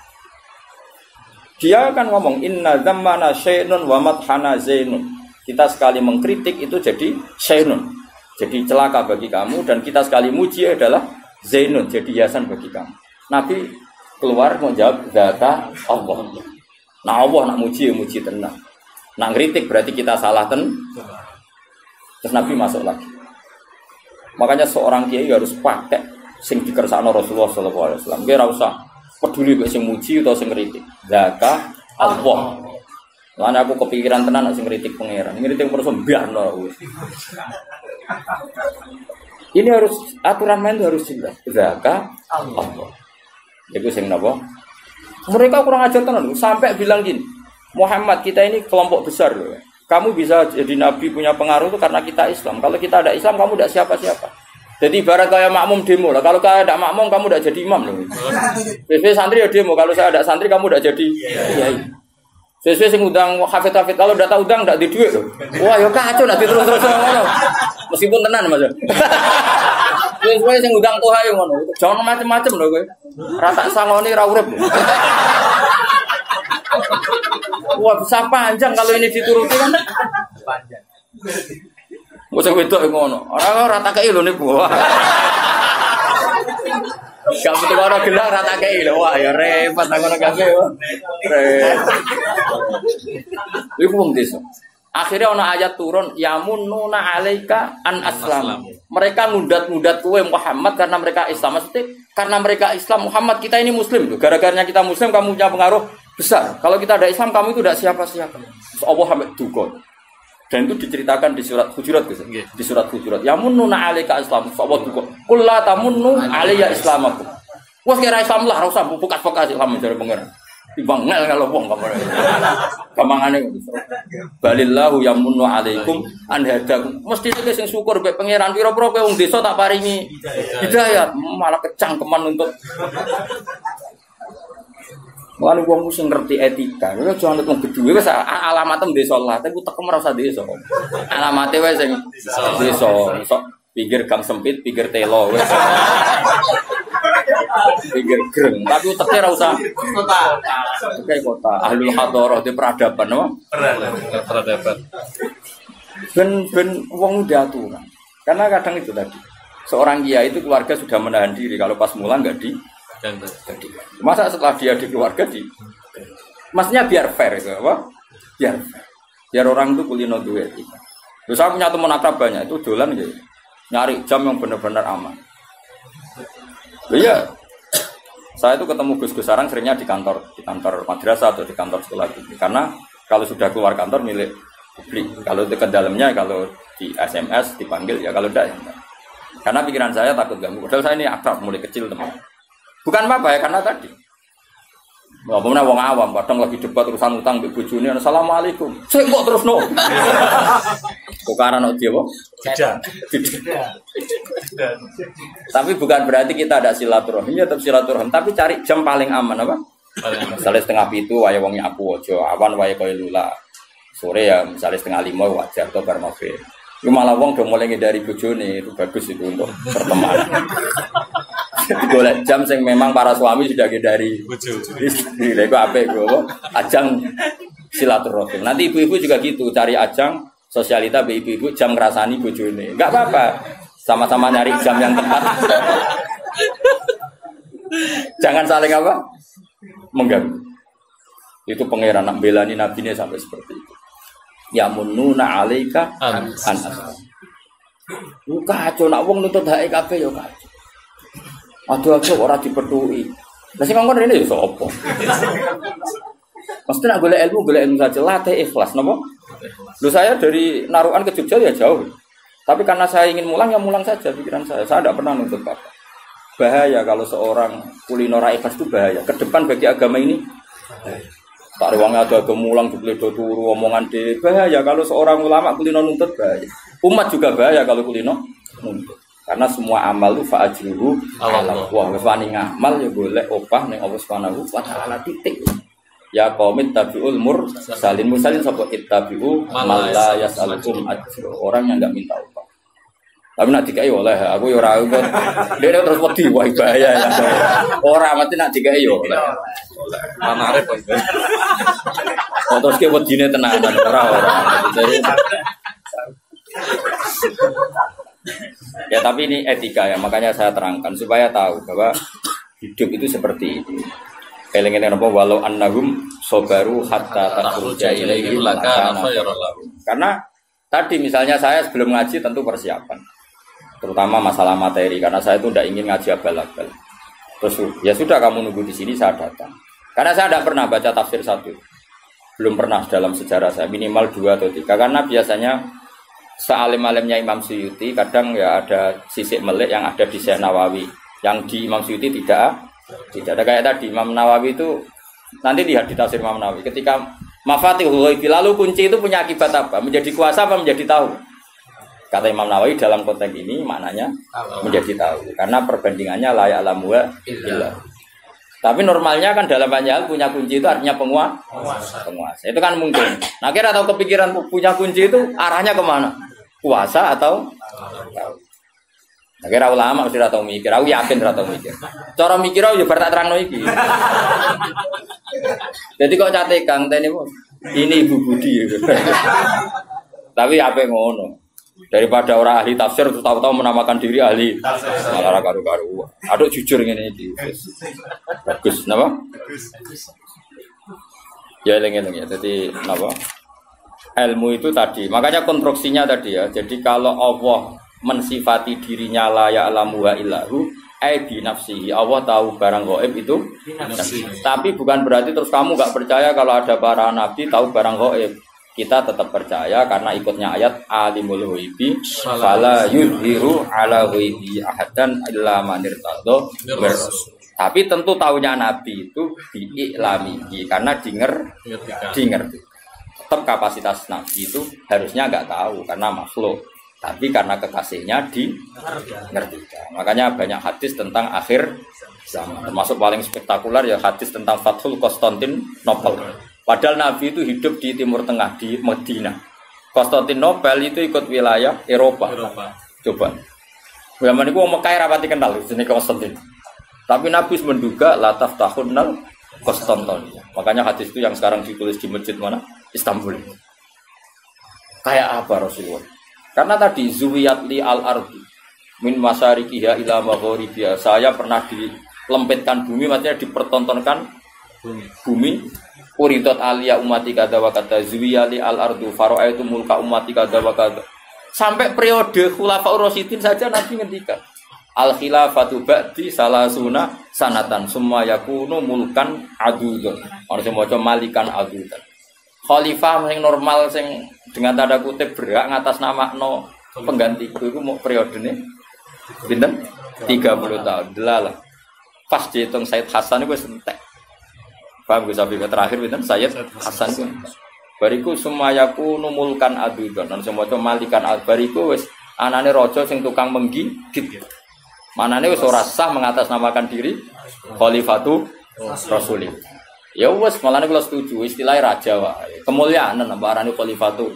Dia akan ngomong Inna zammana syainun wa madhana zainun. Kita sekali mengkritik itu jadi syainun, jadi celaka bagi kamu, dan kita sekali muji adalah zainun, jadi hiasan bagi kamu. Nabi keluar mau jawab Zaka Allah. Nah Allah nak muji ya muji tenang. Nak ngritik berarti kita salah Terus Nabi masuk lagi. Makanya seorang kiai harus pakai sing dikersakno Rasulullah sallallahu alaihi wasallam. Dia ora usah peduli mek sing muji atau sing ngritik. Zaka Allah. Lan aku kepikiran tenan nek sing ngritik pangeran. Ngritik terus mbiarno wis. Ini harus aturan main harus jelas. Zaka Allah. Itu sing napa? Mereka kurang ajar tenan sampai bilang gini, Muhammad kita ini kelompok besar loh. Kamu bisa jadi nabi punya pengaruh itu karena kita Islam. Kalau kita ada Islam kamu tidak siapa-siapa. Jadi ibarat kayak makmum demo lah. Kalau kayak ada makmum kamu tidak jadi imam loh. Biasanya santri ya demo. Kalau saya ada santri kamu tidak jadi kiai. Sesuai sing udang hafid kalau data udang ndak di duit loh. Wah, yo kacau nanti terus ngono. Meskipun tenan Mas. Sesuai sing udang tuh ae ngono. Jangan macem-macem lho kowe. Rata sangoni ra urip. Wah, bisa panjang kalau ini dituruti kan. Panjang. Mosok wedok ngono. Ora rata kei lho niku. Gak betul orang gelar rata kei lho. Wah, ya repot ngono kabeh. Iku wong desa. Akhirnya ana ayat turun yamununa alaika an aslam. Mereka ngudat-ngudat kowe Muhammad karena mereka Islam. Maksudnya karena mereka Islam Muhammad kita ini muslim tuh. Gara-garanya kita muslim kamu punya pengaruh besar. Kalau kita ada Islam kamu itu tidak siapa-siapa. Allah sampai duka. Dan itu diceritakan di surat Hujurat gitu. Di surat Hujurat. Yamununa alaika Islam. Allah duka. Qul la tamunnu alayya islamakum. Wes kira Islam lah ora usah bukas-bukas Islam jare pengen. Timbang ngel kalau wong kamane. Kamangane ngono. Balillahu yamunnu alaikum an hadakum. Mesti nek sing syukur mek pangeran pira-pira kowe wong desa tak paringi hidayah, malah kecangkeman untuk Wong wong sing ngerti etika, kowe aja anut wong gedhe wis alamatem desa lah, tapi tekem ora usah desa. Alamate wae sing desa, sok pinggir gang sempit, pinggir telo wis. Pinggir greng, tapi uteke ora usah kota. Uteke kota, ahlul hadarah di peradaban apa? Peradaban. Ben wong diaturan. Karena kadang itu tadi. Seorang kiai itu keluarga sudah menahan diri kalau pas mulang enggak di masa setelah dia di keluarga di maksudnya biar fair itu apa? Biar orang itu kulino duit. Terus aku punya teman akrab banyak itu dolan gitu. Nyari jam yang benar-benar aman. Iya. Saya itu ketemu Gus Sarang seringnya di kantor madrasah atau di kantor sekolah gitu. Karena kalau sudah keluar kantor milik publik. Kalau dekat dalamnya kalau di SMS dipanggil ya kalau tidak ya enggak. Karena pikiran saya takut ganggu. Padahal saya ini akrab mulai kecil teman. Bukan apa ya karena tadi. Ngomongnya wong awam, kadang lagi debat urusan utang mbek bojone, assalamualaikum. Sik kok terus no. Kok karena dia apa? Tidak. Tapi bukan berarti kita ada silaturahmi, ya tetap silaturahmi, tapi cari jam paling aman apa? Misalnya setengah 7 wae wong nyapu aja, awan wae koyo lula. Sore ya misalnya setengah 5 wajar to bar maghrib. Itu malah wong udah mulai ngedari bojone, itu bagus itu untuk pertemanan. Golek jam sing memang para suami sudah dari istri. Lha iku apik kok. Ajang silaturahim. Nanti ibu-ibu juga gitu, cari ajang sosialita ibu-ibu jam ngrasani bojone. Enggak apa-apa. Sama-sama nyari jam yang tepat. Jangan saling apa? Mengganggu. Itu pangeran nak belani nabine sampai seperti itu. Ya mununa alaika an asal. Buka aja nak wong nuntut hak kabeh ya kacau. Aduh ora dipethuki. Lah sing ngomong rene ya sapa? Mesti nak golek ilmu saja latih ikhlas napa? Lho saya dari Narukan ke Jogja ya jauh. Tapi karena saya ingin mulang ya mulang saja pikiran saya. Saya tidak pernah nuntut apa. Bahaya kalau seorang kulino ra ikhlas itu bahaya. Ke depan bagi agama ini tak rewangnya ada gemulang jebule do turu omongan dhewe bahaya kalau seorang ulama kulino nuntut bahaya. Umat juga bahaya kalau kulino nuntut. Karena semua amal itu fa'ajruhu Allah. Wah, wani ngamal ya boleh opah ning Allah Subhanahu wa taala titik. Ya qaumit tabiul mursalin sapa ittabi'u man la yas'alukum ajra. Orang yang enggak minta upah. Tapi nak dikai oleh aku ya ora kok. Dene terus wedi wae bahaya ya. Ora mati nak dikai yo oleh. Manare kok. Terus ke wedine tenanan ora. Ya tapi ini etika ya, makanya saya terangkan supaya tahu bahwa hidup itu seperti itu. Eleng-eleng apa walau annahum sabaru hatta takhruja ilaihi lakana khairan lahum. Karena tadi misalnya saya sebelum ngaji tentu persiapan. Terutama masalah materi karena saya itu tidak ingin ngaji abal-abal. Terus ya sudah kamu nunggu di sini saya datang. Karena saya tidak pernah baca tafsir satu. Belum pernah dalam sejarah saya minimal 2 atau 3 karena biasanya sealim-alimnya Imam Suyuti kadang ya ada sisik melik yang ada di Syekh Nawawi yang di Imam Suyuti tidak ada kayak tadi Imam Nawawi itu nanti lihat di tafsir Imam Nawawi ketika Mafatihul Ghaib lalu kunci itu punya akibat apa menjadi kuasa apa menjadi tahu kata Imam Nawawi dalam konteks ini maknanya menjadi tahu karena perbandingannya la ya'lamu illa Tapi normalnya kan dalam banyak hal punya kunci itu artinya penguasa. Itu kan mungkin. Nah, kira tahu kepikiran punya kunci itu arahnya kemana? Kuasa atau tahu. Nah, kira ulama mesti tahu mikir. Aku yakin tahu mikir. Cara mikir aku juga tak terangno iki. Jadi kok cate Kang teni ini Ibu Budi. Tapi apa ngono? Daripada orang ahli tafsir terus tahu-tahu menamakan diri ahli malah karu-karu. Aduh jujur ngene iki. Bagus, napa? Ya lengen-lengen ya. Jadi napa? Ilmu itu tadi. Makanya konstruksinya tadi ya. Jadi kalau Allah mensifati dirinya la ya'lamu wa illahu ai bi nafsihi. Allah tahu barang gaib itu tapi bukan berarti terus kamu enggak percaya kalau ada para nabi tahu barang gaib. Kita tetap percaya karena ikutnya ayat alimul ghaibi fala yuzhiru ala ghaibi ahadan illa man irtadha. Tapi tentu taunya nabi itu diiklamihi karena dinger. Tetap kapasitas nabi itu harusnya enggak tahu karena makhluk. Tapi karena kekasihnya ngerti. Makanya banyak hadis tentang akhir zaman. Termasuk paling spektakuler ya hadis tentang Fathul Konstantinopel. Padahal Nabi itu hidup di Timur Tengah, di Madinah. Konstantinopel itu ikut wilayah Eropa. Coba. Zaman itu Mekah rapati kenal sini Konstantin. Tapi Nabi menduga lataf tahunnal Konstantin. Makanya hadis itu yang sekarang ditulis di masjid mana? Istanbul. Kayak apa Rasulullah? Karena tadi zuwiyat li al-ardi min masyariqiha ila magharibiha. Saya pernah dilempitkan bumi, maksudnya dipertontonkan bumi. Uridat aliyah umati kada wa kada zuwiyali al-ardu faro'aitu mulka umati kada wa kada. Sampai periode Khulafaur Rasyidin saja Nabi ngendikan al-khilafatu ba'di salasuna sanatan summa yakunu mulkan adudun. Ono sing maca malikan adudun. Khalifah sing normal sing dengan tanda kutip berhak ngatas namakno penggantiku iku mau periodene pinten? 30 tahun. Delalah. Pas dihitung Said Hasan iku wis entek. Paham Gus Abi terakhir pinten Sayyid Hasan ku. Bariku sumayaku numulkan adudon lan semoco malikan albariku wis anane raja sing tukang menggigit. Manane wis ora sah mengatasnamakan diri khalifatu rasulillah. Ya wis malane kula setuju istilah raja wae. Kemuliaan nambah arane khalifatu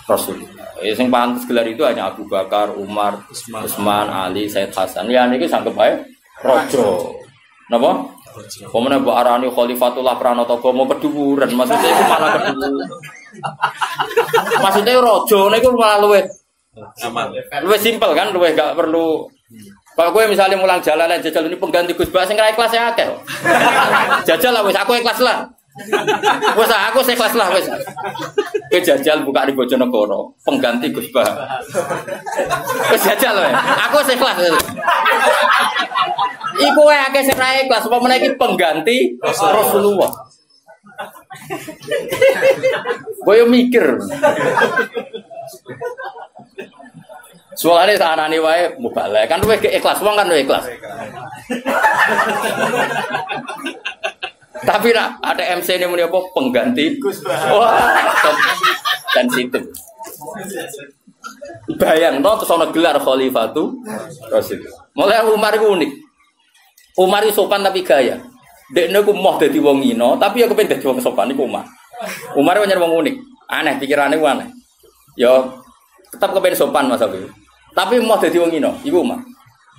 rasulillah. Sing pantes gelar itu hanya Abu Bakar, Umar, Utsman, Ali, Sayyid Hasan. Ya niki sanggup wae raja. Napa? Pemene mbok arani Khalifatullah Pranata mau keduwuran, maksudnya itu malah keduwuran. Maksudnya raja niku malah luwih aman. Luwih simpel kan, luwih gak perlu. Kalau gue misalnya mulang jalan jajal ini pengganti Gus Bas sing ra ikhlas ya akeh. Jajal lah wis aku ikhlas lah. Wis aku ikhlas lah wis. Kowe jajal buka di Bojonegoro, pengganti Gus Bas. Wis jajal wae. Aku ikhlas. Iku wae akeh sing ra ikhlas, apa meneh iki pengganti Rasulullah. Kowe mikir. Soalnya saanane wae mubalek kan luwih ikhlas wong kan luwih ikhlas. Tapi nak ada MC ini muni apa pengganti. Wah, sensitif. Bayang no terus ana gelar khalifatu Rasul. Mulai Umar iku unik. Umar itu sopan tapi gaya. Dekne ku moh dadi wong ino, tapi ya kepen dadi wong sopan iku Umar. Umar nyar wong unik. Aneh pikirane ku aneh. Ya tetap kepen sopan Mas Abi. Tapi mau jadi wong ino, iku mah.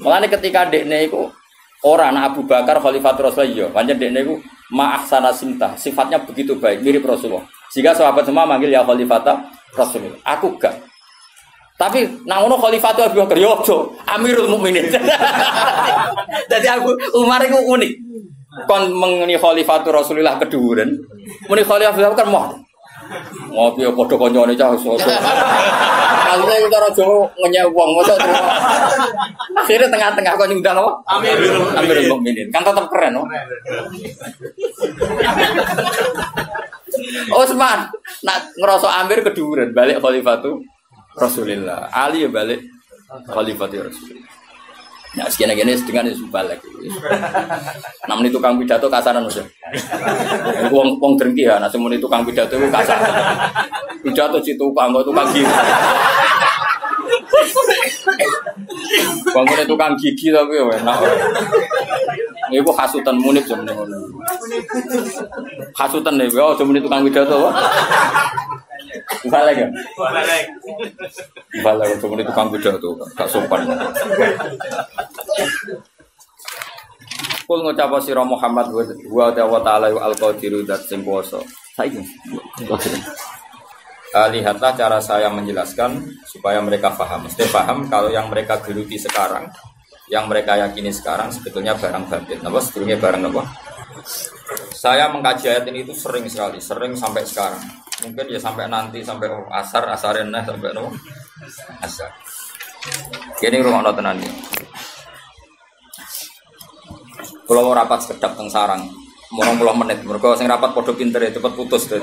Mulane ketika dekne iku ora ana Abu Bakar Khalifatul Rasulullah, pancen dekne iku ma'ahsana simta, sifatnya begitu baik, mirip Rasulullah. Jika sahabat semua manggil ya Khalifatul Rasulullah, aku gak. Tapi nang ngono Khalifatul Abu Bakar yo aja, Amirul Mukminin. Jadi aku Umar iku unik. Kon mengeni Khalifatul Rasulullah keduren, muni Khalifatul Abu Bakar moh. Ngopi padha kancane cah sosok. Kalune cara Jawa ngenyek wong mosok terima. Akhire tengah-tengah kok nyundang apa? Amirul Mukminin. Kan tetep keren, no? Utsman nak ngerasa Amir keduren balik Khalifatu Rasulillah. Ali ya balik Khalifatu Rasulillah. Ya sekian-sekian dengan itu balik. Namanya tukang pidato kasaran aja. Wong drengki ya, nasi muni tukang pidato itu kasar. Pidato si tukang gigi. Bangunnya tukang gigi tapi enak. Iku hasutan munib jam ngono. Hasutan nih, oh jam tukang pidato. Balik ya? Balik jam tukang pidato, gak sopan. Kul ngucap sira Muhammad wa ta'ala al-qadiru dat sing kuwasa. Saiki. Lihatlah cara saya menjelaskan supaya mereka paham. Mesti paham kalau yang mereka geluti sekarang, yang mereka yakini sekarang sebetulnya barang batin. Apa sebetulnya barang apa? Saya mengkaji ayat ini itu sering sekali, sering sampai sekarang. Mungkin ya sampai nanti sampai asarenah sampai no asar. Jadi rumah tenan iki. Kalau mau rapat sekedap teng sarang, 20 menit. Mereka sing rapat podo pinter ya cepet putus deh.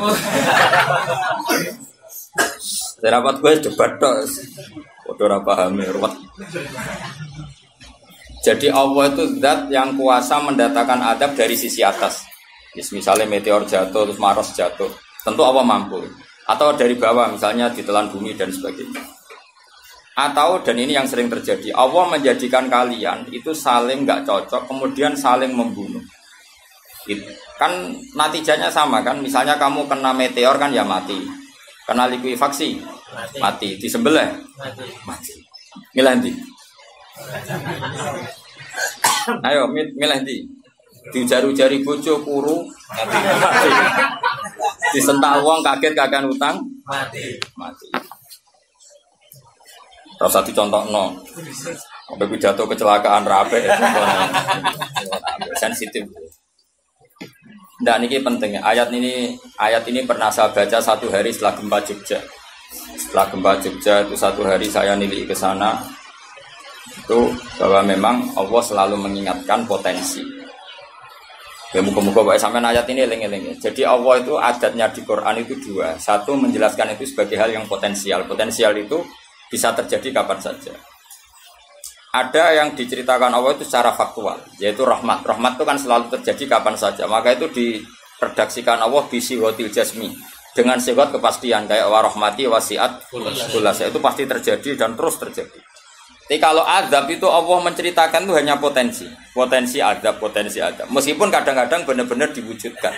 Saya rapat gue debat tok. Podo ora paham ruwet. Jadi Allah itu zat yang kuasa mendatangkan adab dari sisi atas. Misalnya meteor jatuh, terus Mars jatuh. Tentu Allah mampu. Atau dari bawah, misalnya ditelan bumi dan sebagainya. Atau, dan ini yang sering terjadi, Allah menjadikan kalian itu saling nggak cocok, kemudian saling membunuh. Kan natijanya sama kan, misalnya kamu kena meteor kan ya mati. Kena likuifaksi, mati. Disembelih, mati. Milih ndi? Ayo milih ndi? Diujar-ujari bojo kuru mati. Disentak wong kaget kagan utang mati. Rasa dicontohno. Sampai pidato kecelakaan rape sensitif. Nah ini penting. Ayat ini pernah saya baca satu hari setelah gempa Jogja. Setelah gempa Jogja itu satu hari saya nilai ke sana. Itu bahwa memang Allah selalu mengingatkan potensi. Ya muka-muka sampai ayat ini eling-eling. Jadi Allah itu adatnya di Quran itu dua. Satu menjelaskan itu sebagai hal yang potensial. Potensial itu bisa terjadi kapan saja. Ada yang diceritakan Allah itu secara faktual, yaitu rahmat. Rahmat itu kan selalu terjadi kapan saja. Maka itu diredaksikan Allah bisihotil jasmi. Dengan sihat kepastian kayak warahmati wasiat kulasa itu pasti terjadi dan terus terjadi. Tapi kalau azab itu Allah menceritakan itu hanya potensi azab. Meskipun kadang-kadang benar-benar diwujudkan.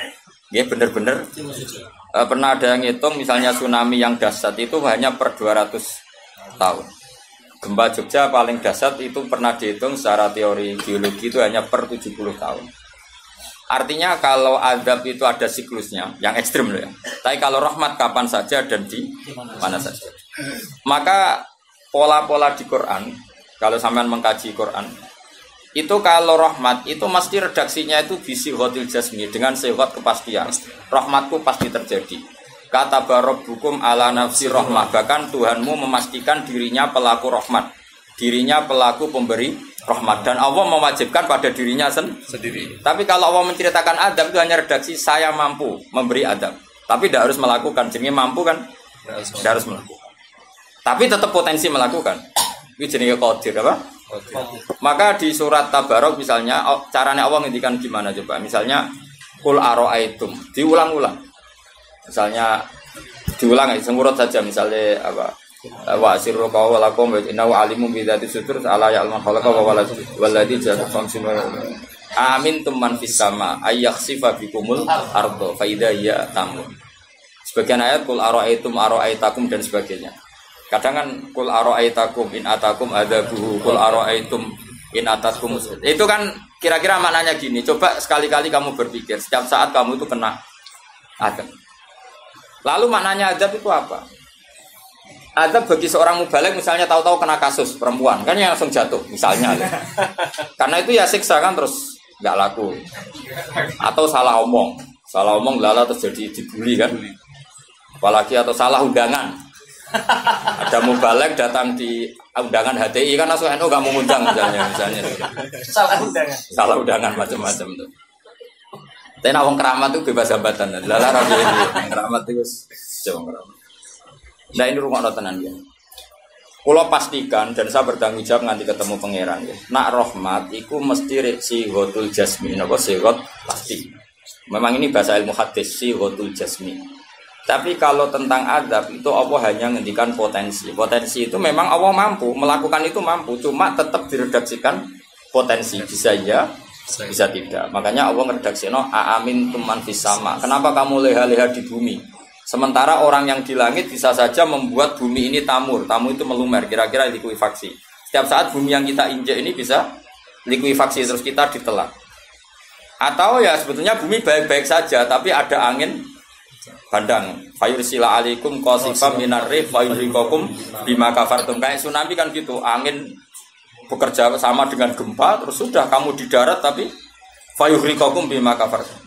Ya benar-benar. Pernah ada yang ngitung misalnya tsunami yang dahsyat itu hanya per 200 tahun. Gempa Jogja paling dahsyat itu pernah dihitung secara teori geologi itu hanya per 70 tahun. Artinya kalau azab itu ada siklusnya, yang ekstrim loh ya. Tapi kalau rahmat kapan saja dan di mana saja. Maka pola-pola di Quran, kalau sampean mengkaji Quran, itu kalau rahmat itu mesti redaksinya itu bisihotil jasmi dengan sehat kepastian. Rahmatku pasti terjadi. Kata Rabbukum ala nafsi rahmah, bahkan Tuhanmu memastikan dirinya pelaku rahmat, dirinya pelaku pemberi rahmat, dan Allah mewajibkan pada dirinya sendiri. Tapi kalau Allah menceritakan adab itu hanya redaksi saya mampu memberi adab, tapi tidak harus melakukan. Jadi mampu kan tidak harus melakukan, tapi tetap potensi melakukan. Ini jenis qadir apa? Maka di surat Tabarok misalnya caranya Allah ngendikan gimana coba? Misalnya qul aro'aitum, diulang-ulang. Misalnya diulang aja, semurut saja misalnya apa? Wa asirru qawlakum wa innahu alimun bi dzati sudur ala ya'lamu khalaqa wa walladzi ja'ala samsin wa amintum man fis sama ayakhsifa bikumul ardo fa idza hiya tamun. Sebagian ayat qul aro'aitakum dan sebagainya. Kadang kan qul aro'aitakum in atakum adzabuhu qul aro'aitum in atakum. Itu kan kira-kira maknanya gini. Coba sekali-kali kamu berpikir setiap saat kamu itu kena adab. Lalu maknanya adab itu apa? Adab bagi seorang mubaligh misalnya tahu-tahu kena kasus perempuan, kan yang langsung jatuh misalnya. Karena itu ya siksa kan terus nggak laku. Atau salah omong lala terus jadi dibully kan. Apalagi atau salah undangan. Ada mubaligh datang di undangan HTI kan langsung NU nggak mau undang misalnya. Salah undangan macam-macam tuh. Tapi nak wong keramat itu bebas hambatan. Lala rabi ini keramat itu jauh keramat. Nah ini rumah tenan ya. Kalau pastikan dan saya bertanggung jawab nanti ketemu pangeran ya. Nak rahmat itu mesti si hotul jasmi. Napa si hot pasti. Memang ini bahasa ilmu hadis si hotul jasmi. Tapi kalau tentang adab itu Allah hanya ngendikan potensi. Potensi itu memang Allah mampu melakukan itu mampu. Cuma tetap diredaksikan potensi bisa ya. Bisa tidak. Makanya Allah ngeredaksino aamin tuman fis sama. Kenapa kamu leha-leha di bumi? Sementara orang yang di langit bisa saja membuat bumi ini tamur. Tamu itu melumer, kira-kira likuifaksi. Setiap saat bumi yang kita injek ini bisa likuifaksi terus kita ditelan. Atau ya sebetulnya bumi baik-baik saja tapi ada angin bandang. Fayursila alaikum qasifam minar rih fayurikakum bima kafartum. Kayak tsunami kan gitu, angin bekerja sama dengan gempa terus sudah kamu di darat tapi fayurikakum bima kafartum.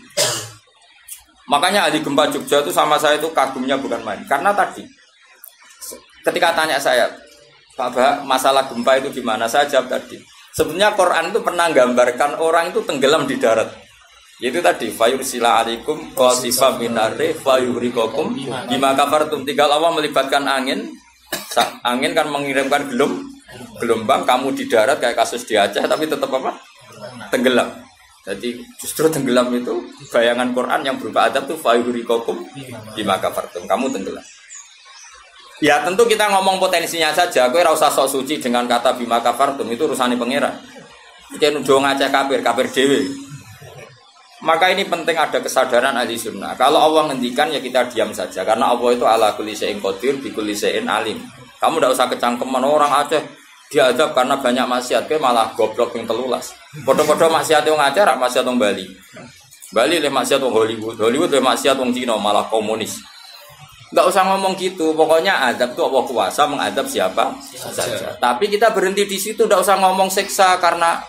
Makanya ahli gempa Jogja itu sama saya itu kagumnya bukan main. Karena tadi ketika tanya saya, Pak Bah, masalah gempa itu gimana? Saya jawab tadi. Sebenarnya Quran itu pernah gambarkan orang itu tenggelam di darat. Yaitu tadi fayursila alaikum qasifam minarri fayuhrikakum bima kafartum. Tinggal Allah melibatkan angin. Angin kan mengirimkan gelombang, kamu di darat kayak kasus di Aceh tapi tetap apa? Tenggelam. Jadi justru tenggelam itu bayangan Quran yang berupa adab itu fayuhrikakum bima kafartum. Kamu tenggelam. Ya tentu kita ngomong potensinya saja. Kowe ora usah sok suci dengan kata bima kafartum, itu urusane pangeran. Iki nuduh ngacak kafir dhewe. Maka ini penting ada kesadaran ahli sunnah. Kalau Allah ngendikan ya kita diam saja karena Allah itu ala kulli syai'in qadir bi kulli syai'in alim. Kamu ndak usah kecangkeman orang Aceh diadab karena banyak maksiat, kowe malah goblok ping 13. Padha-padha maksiat wong Aceh rak maksiat wong Bali. Bali le maksiat wong Hollywood le maksiat wong Cina malah komunis. Enggak usah ngomong gitu, pokoknya azab itu Allah kuasa mengadab siapa saja. Tapi kita berhenti di situ, enggak usah ngomong siksa karena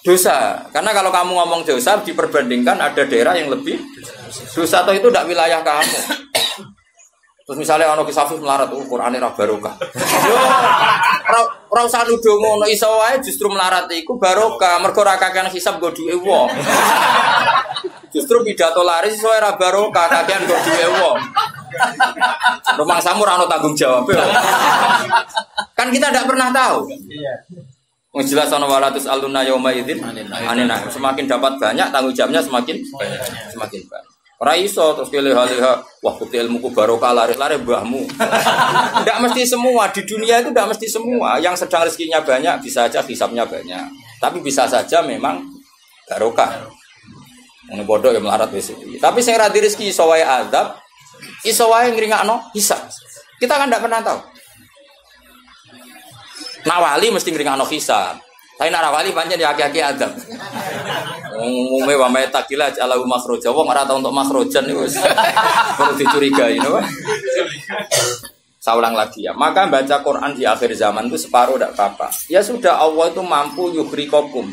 dosa. Karena kalau kamu ngomong dosa diperbandingkan ada daerah yang lebih dosa atau itu tidak wilayah kamu. Terus misalnya ono kisafif melarat, Qur'ane ra barokah. Yo ora usah nuduh ngono, iso wae justru melarat iku barokah, mergo ra kakean hisab nggo duwe wong. Justru pidato laris iso ora barokah, kakean nggo duwe wong. Rumah samu ora ono tanggung jawab. Kan kita tidak pernah tahu. Iya. Wong jelas ana walatus aluna yauma idzin anina. Semakin dapat banyak tanggung jawabnya semakin banyak. Ora iso terus leha-leha wah kuti ilmuku barokah lari-lari mbahmu. Enggak mesti semua di dunia itu enggak mesti semua. Yang sedang rezekinya banyak bisa saja hisabnya banyak. Tapi bisa saja memang barokah. Ngono bodoh ya melarat wis. Tapi sing ra di rezeki iso wae azab, iso wae ngringakno hisab. Kita kan enggak pernah tahu. Nak wali mesti ngringakno hisab. Tapi nak wali pancen ya aki-aki azab. Umume wa may takila ala makhraja wong ora tau untuk makhrajan niku wis perlu dicurigai no. Saya ulang lagi ya. Maka baca Quran di akhir zaman itu separuh tidak apa-apa. Ya sudah Allah itu mampu yuhrikokum.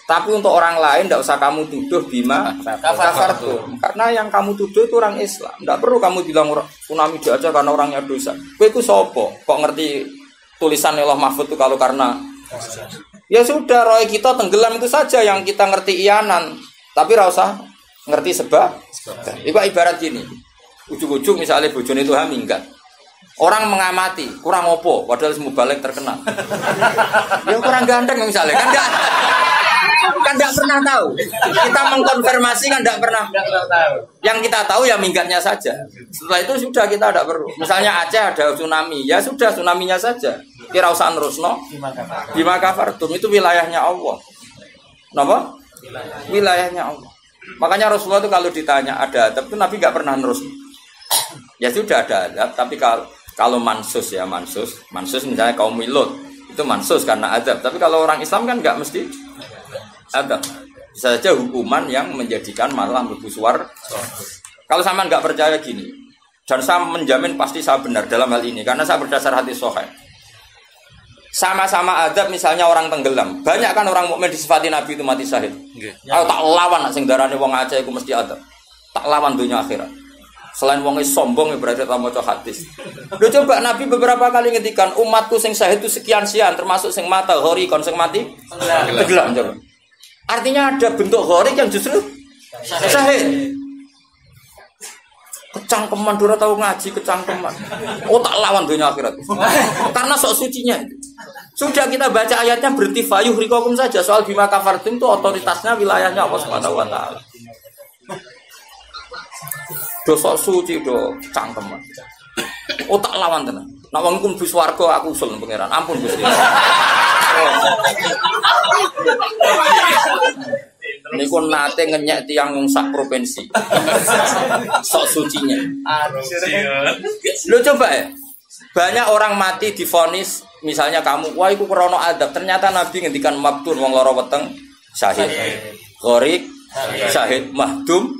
Tapi untuk orang lain tidak usah kamu tuduh bima kafartum. Karena yang kamu tuduh itu orang Islam. Tidak perlu kamu bilang tsunami aja karena orangnya dosa. Kowe itu sopo? Kok ngerti tulisan Allah Mahfud itu kalau karena ya sudah, roy kita tenggelam itu saja yang kita ngerti iyanan. Tapi ora usah ngerti sebab. Iku ibarat gini. Ujung-ujung misalnya bojone itu minggat. Orang mengamati, kurang opo padahal semua balik terkenal. Ya kurang ganteng misalnya. Kan enggak pernah tahu. Kita mengkonfirmasi kan enggak pernah tahu. Yang kita tahu ya minggatnya saja. Setelah itu sudah kita enggak perlu. Misalnya Aceh ada tsunami, ya sudah tsunami-nya saja. Kira usah nerusno bima kafartum itu wilayahnya Allah. Napa? Wilayahnya Allah. Makanya Rasulullah itu kalau ditanya ada adab itu Nabi enggak pernah nerus. Ya sudah ada adab, tapi kalau mansus ya mansus misalnya kaum Lut itu mansus karena adab. Tapi kalau orang Islam kan enggak mesti adab. Bisa saja hukuman yang menjadikan malah mlebu swarga. Kalau sampean enggak percaya gini, dan saya menjamin pasti saya benar dalam hal ini karena saya berdasar hadis sahih. Sama-sama adab misalnya orang tenggelam. Banyak kan orang mukmin disifati Nabi itu mati syahid. Aku tak lawan sing darane wong Aceh iku mesti adab. Tak lawan dunia akhirat. Selain wong sombong berarti tak maca hadis. Lho coba Nabi beberapa kali ngendikan umatku sing syahid itu sekian-sekian termasuk sing mata hori kon sing mati tenggelam coba. Artinya ada bentuk hori yang justru syahid. Kecangkeman dora tahu ngaji kecangkeman. Oh tak lawan dunia akhirat. Karena sok sucinya. Sudah kita baca ayatnya berhenti fayuh rikokum saja. Soal bima kafartum itu otoritasnya wilayahnya Allah Subhanahu wa taala. Do sok suci do cangkeman. Oh tak lawan tenan. Nek wong iku mlebu swarga aku usul pangeran. Ampun Gusti. Niku nate ngenyek tiang wong sak provinsi. Sok sucinya. Lu coba ya. Banyak orang mati divonis, misalnya kamu, wah iku krono adab. Ternyata Nabi ngendikan mabtun wong lara weteng syahid. Gharik syahid, mahdum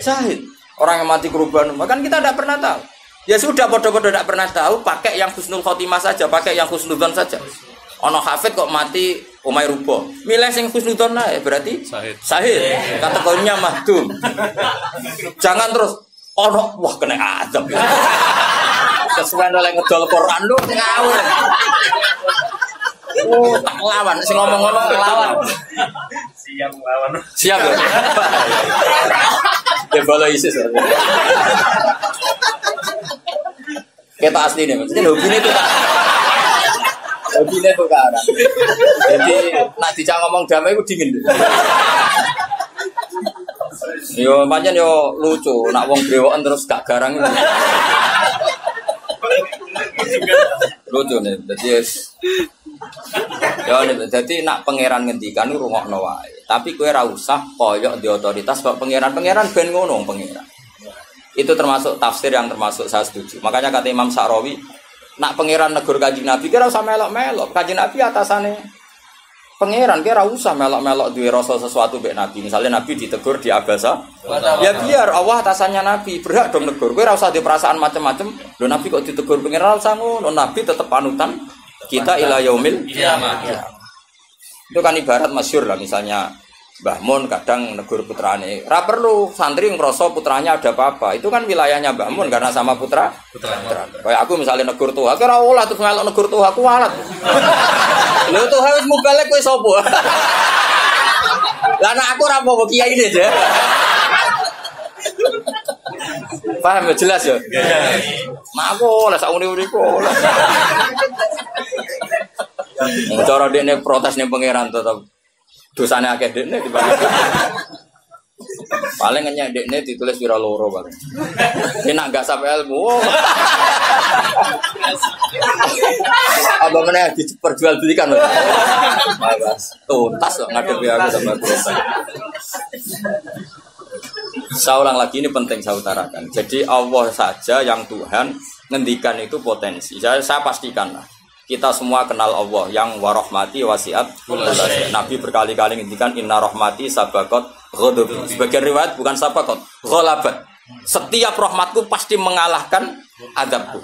syahid. Orang yang mati kerubahan, kan kita tidak pernah tahu. Ya sudah, bodoh-bodoh tidak pernah tahu, pakai yang husnul khotimah saja, pakai yang husnudzon saja. Ono hafid kok mati umay rubo. Milih sing husnudzon lah, berarti syahid. Kategorinya mahdum. Jangan terus ono wah kena adab. Sesuai oleh ngedol Quran lu ngawur. Oh, tak lawan sing ngomong ngono lawan. Siap lawan. Siap ya. Ya bolo ISIS. Kita asli nih, maksudnya hobinya itu tak. Hobinya itu kan. Jadi nak dijak ngomong damai itu dingin. Yo pancen yo lucu, nak wong brewoken terus gak garang. Lucu nih, jadi nak pangeran ngendikan itu rungokno wae. Tapi kowe ora usah koyok di otoritas sebab pangeran ben ngono pangeran. Itu termasuk tafsir yang termasuk saya setuju. Makanya kata Imam Sa'rawi, nak pangeran negur Kanjeng Nabi kira usah melok-melok. Kanjeng Nabi atasane pangeran kira usah melok-melok duwe rasa sesuatu mbek Nabi. Misalnya Nabi ditegur di abasa, ya biar Allah atasannya Nabi, berhak dong negur. Kowe ora usah di perasaan macam-macam. Lho Nabi kok ditegur pangeran usah ngono. Nabi tetap panutan kita ila yaumil kiamah. Itu kan ibarat masyhur lah, misalnya Mbah Mun kadang negur putrane. Ora perlu santri ngrasa putranya ada apa-apa. Itu kan wilayahnya Mbah Mun karena sama putra. Kayak aku misalnya negur tuh, aku ora olah terus melok negur tuh aku walat. Lho tuh wis mubalek kowe sapa? Lah nek aku ora apa-apa kiai ini aja. Paham ya jelas ya? Mak aku lah sak uni-uniku. Cara dekne protes ning pangeran tetep dosane akeh dekne dibanding. Paling ngenyek dekne ditulis pira loro bareng. Enak gak sampai ilmu. Apa meneh diperjualbelikan lho. Tuntas kok ngadepi aku sama dosa. Saya ulang lagi, ini penting saya utarakan. Jadi Allah saja yang Tuhan ngendikan itu potensi. Saya pastikan lah. Kita semua kenal Allah yang warahmati wasiat. Nabi berkali-kali ngendikan inna rahmati sabaqat ghadab. Sebagian riwayat bukan sabaqat, ghalabat. Setiap rahmatku pasti mengalahkan azabku.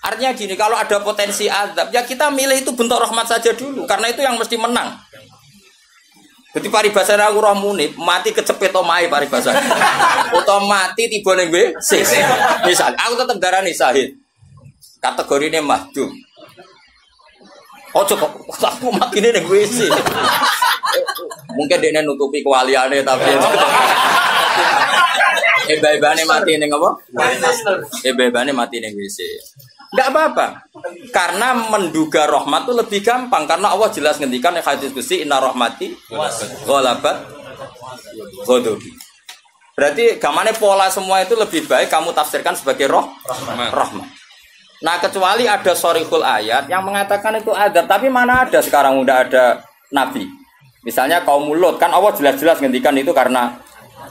Artinya gini, kalau ada potensi azab, ya kita milih itu bentuk rahmat saja dulu, karena itu yang mesti menang. Jadi paribasane aku roh munib, mati kecepet omahe paribasane. Utawa mati tiba ning WC. Misal aku tetep darani syahid. Kategorine mahdum. Ojo kok aku makine ning WC. Mungkin dia nutupi kewaliane tapi ebane mati ning apa? Ebane mati ning WC. Enggak apa-apa. Karena menduga rahmat itu lebih gampang karena Allah jelas ngendikan di hadis qudsi inna rahmati ghalabat ghadabi. Berarti gamane pola semua itu lebih baik kamu tafsirkan sebagai rahmat. Nah, kecuali ada sharihul ayat yang mengatakan itu adab, tapi mana ada sekarang udah ada nabi. Misalnya kaum Lut kan Allah jelas-jelas ngendikan itu karena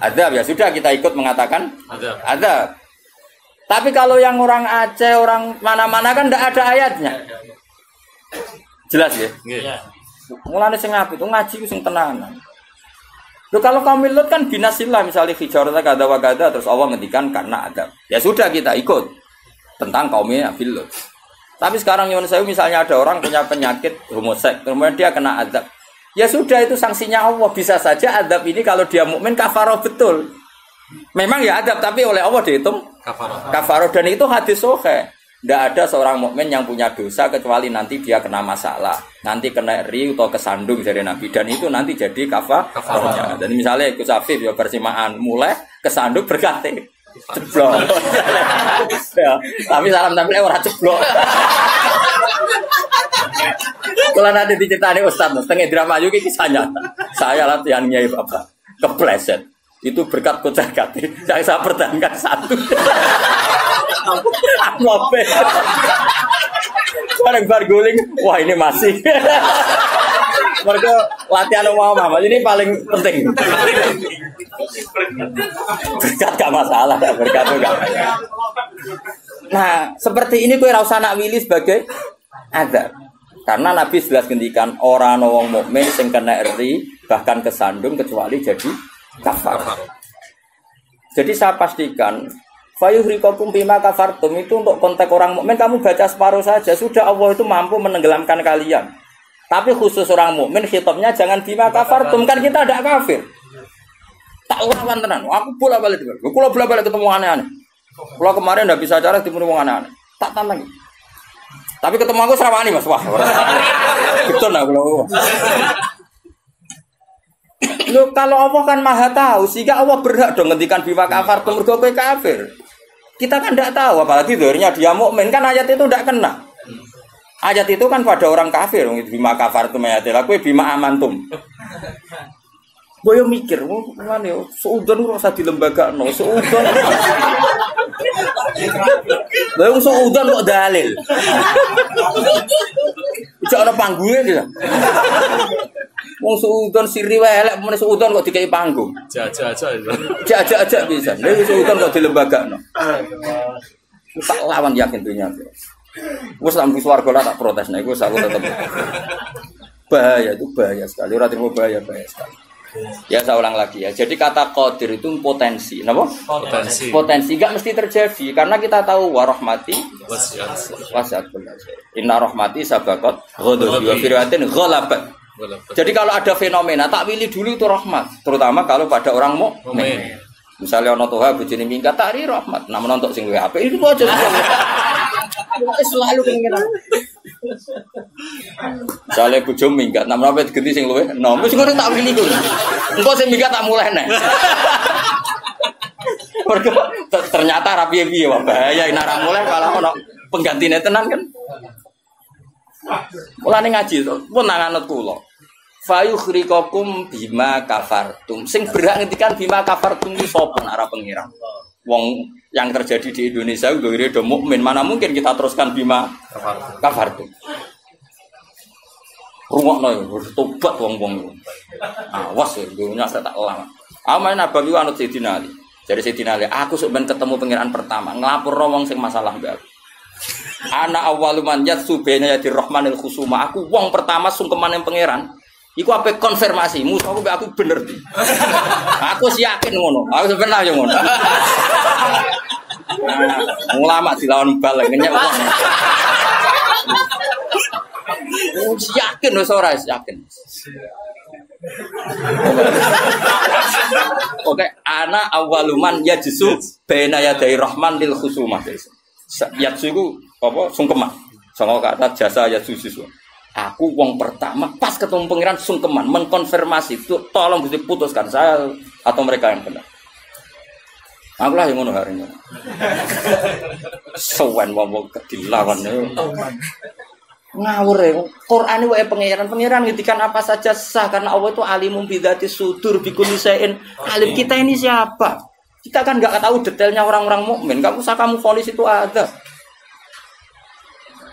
adab, ya sudah kita ikut mengatakan adab. Tapi kalau yang orang Aceh, orang mana-mana kan tidak ada ayatnya. Jelas ya? Iya. Mulane sing apik itu ngaji sing tenanan. Loh kalau kaum Lut kan binasillah misalnya hijarata kada wa kada terus Allah ngendikan karena adab. Ya sudah kita ikut tentang kaumnya Nabi Lut. Tapi sekarang nyuwun sewu misalnya ada orang punya penyakit homoseks, kemudian dia kena adab. Ya sudah itu sanksinya Allah. Bisa saja adab ini kalau dia mukmin kafarah betul. Memang ya adab tapi oleh Allah dihitung kafarah dan itu hadis sahih. Tidak ada seorang mukmin yang punya dosa kecuali nanti dia kena masalah, nanti kena ri atau kesandung dari Nabi dan itu nanti jadi kafarahnya. Dan misalnya Gus Afif ya persimaan mulai kesandung berkati ceblok. Ya, tapi salam tampil orang ceblok. Kalau nanti diceritani Ustaz, tengah drama juga kisahnya. Saya latihan Nyai Bapak kepleset. Itu berkat kocar kati yang saya pertahankan satu. Ngope. Bareng bar guling, wah ini masih. Mereka Latihan mau Muhammad ini paling penting. Berkat gak masalah, berkat enggak. Nah, seperti ini kowe ora usah nak wilih sebagai azab. Karena Nabi jelas ngendikan orang wong mukmin sing kena eri bahkan kesandung kecuali jadi kafar. Jadi saya pastikan fayuhriqakum bima kafartum itu untuk konteks orang mukmin kamu baca separuh saja sudah Allah itu mampu menenggelamkan kalian. Tapi khusus orang mukmin khitabnya jangan bima kafartum kan kita tidak kafir. Tak lawan tenan. Aku bola-balik itu. Kula bola-balik ketemu aneh-aneh. Kula kemarin ndak bisa cara ketemu wong aneh-aneh. Tak tantang. Tapi ketemu aku serawani Mas. Wah. Betul lah kula. Loh, kalau Allah kan maha tahu, sehingga Allah berhak dong ngendikan bima kafartum mergo kowe kafir. Kita kan tidak tahu, apalagi dzahirnya dia mukmin kan ayat itu tidak kena. Ayat itu kan pada orang kafir, bima kafartum ayatil, kowe bima amantum. Boyo mikir, mana yo, seudon kok usah dilembagakno, seudon. Boyo seudon kok dalil. Ijo ana panggunge dia. Wong seudon siri wae elek men seudon kok dikai panggung. Jajak aja bisa. Nek seudon kok dilembagakno. Tak lawan yakin dunia. Wes lampu swarga lah tak protes nek wis aku tetep. Bahaya itu bahaya sekali. Ora terima bahaya sekali. Ya saya ulang lagi ya. Jadi kata qadir itu potensi, napa? Potensi. Potensi enggak mesti terjadi karena kita tahu warahmati wasiat kulli. Inna rahmati sabaqat ghadabi wa firwatin ghalabat. Jadi kalau ada fenomena tak pilih dulu itu rahmat, terutama kalau pada orang mukmin. Misalnya ono toha bojone minggat tari rahmat, nah menontok sing luwih apik itu aja. Selalu kemungkinan. Misalnya bojo minggat, nah menapa digenti sing luwih, nah wis ngono tak pilih kuwi. Engko sing minggat tak mulai neh. Mergo ternyata ra piye-piye wae bahaya nek ora mulai kalau ono penggantine tenan kan. Mulane ngaji to, pun nang anut kula. Fayukhriqakum bima kafartum. Sing berhak ngendikan bima kafartum iki sapa nek ora pengira. Wong yang terjadi di Indonesia udah do mukmin, mana mungkin kita teruskan bima kafartum. Rungokno yo tobat wong-wong. Awas yo dunya tak lama. Amain abang iku anut Sayyidina Ali. Jadi Sayyidina Ali, aku sok ben ketemu pangeran pertama, nglapurno wong sing masalah mbak aku. Ana awwaluman yatsu baina yadir rahmanil khusuma. Aku wong pertama sungkeman yang pangeran. Iku ape konfirmasi, musuhku mbek aku bener di. Aku sih yakin ngono. Aku sebenarnya yo ngono. Ulama dilawan bal ngenyek wong. Yakin wis ora yakin. Oke, ana awaluman yajsu baina yaday rahman lil khusumah. Yajsu iku apa sungkeman. Sama kata jasa yajsu siswa. Aku wong pertama pas ketemu pangeran sungkeman mengkonfirmasi itu tolong Gusti putuskan saya atau mereka yang benar. Aku lah yang ngono hari ini. Sowan wong dilawan ngawur ya. Quran wae pangeran ngendikan apa saja sah karena Allah itu alimum bidzati sudur bikulli syai'in. Alim kita ini siapa? Kita kan enggak tahu detailnya orang-orang mukmin. Enggak usah kamu vonis itu ada.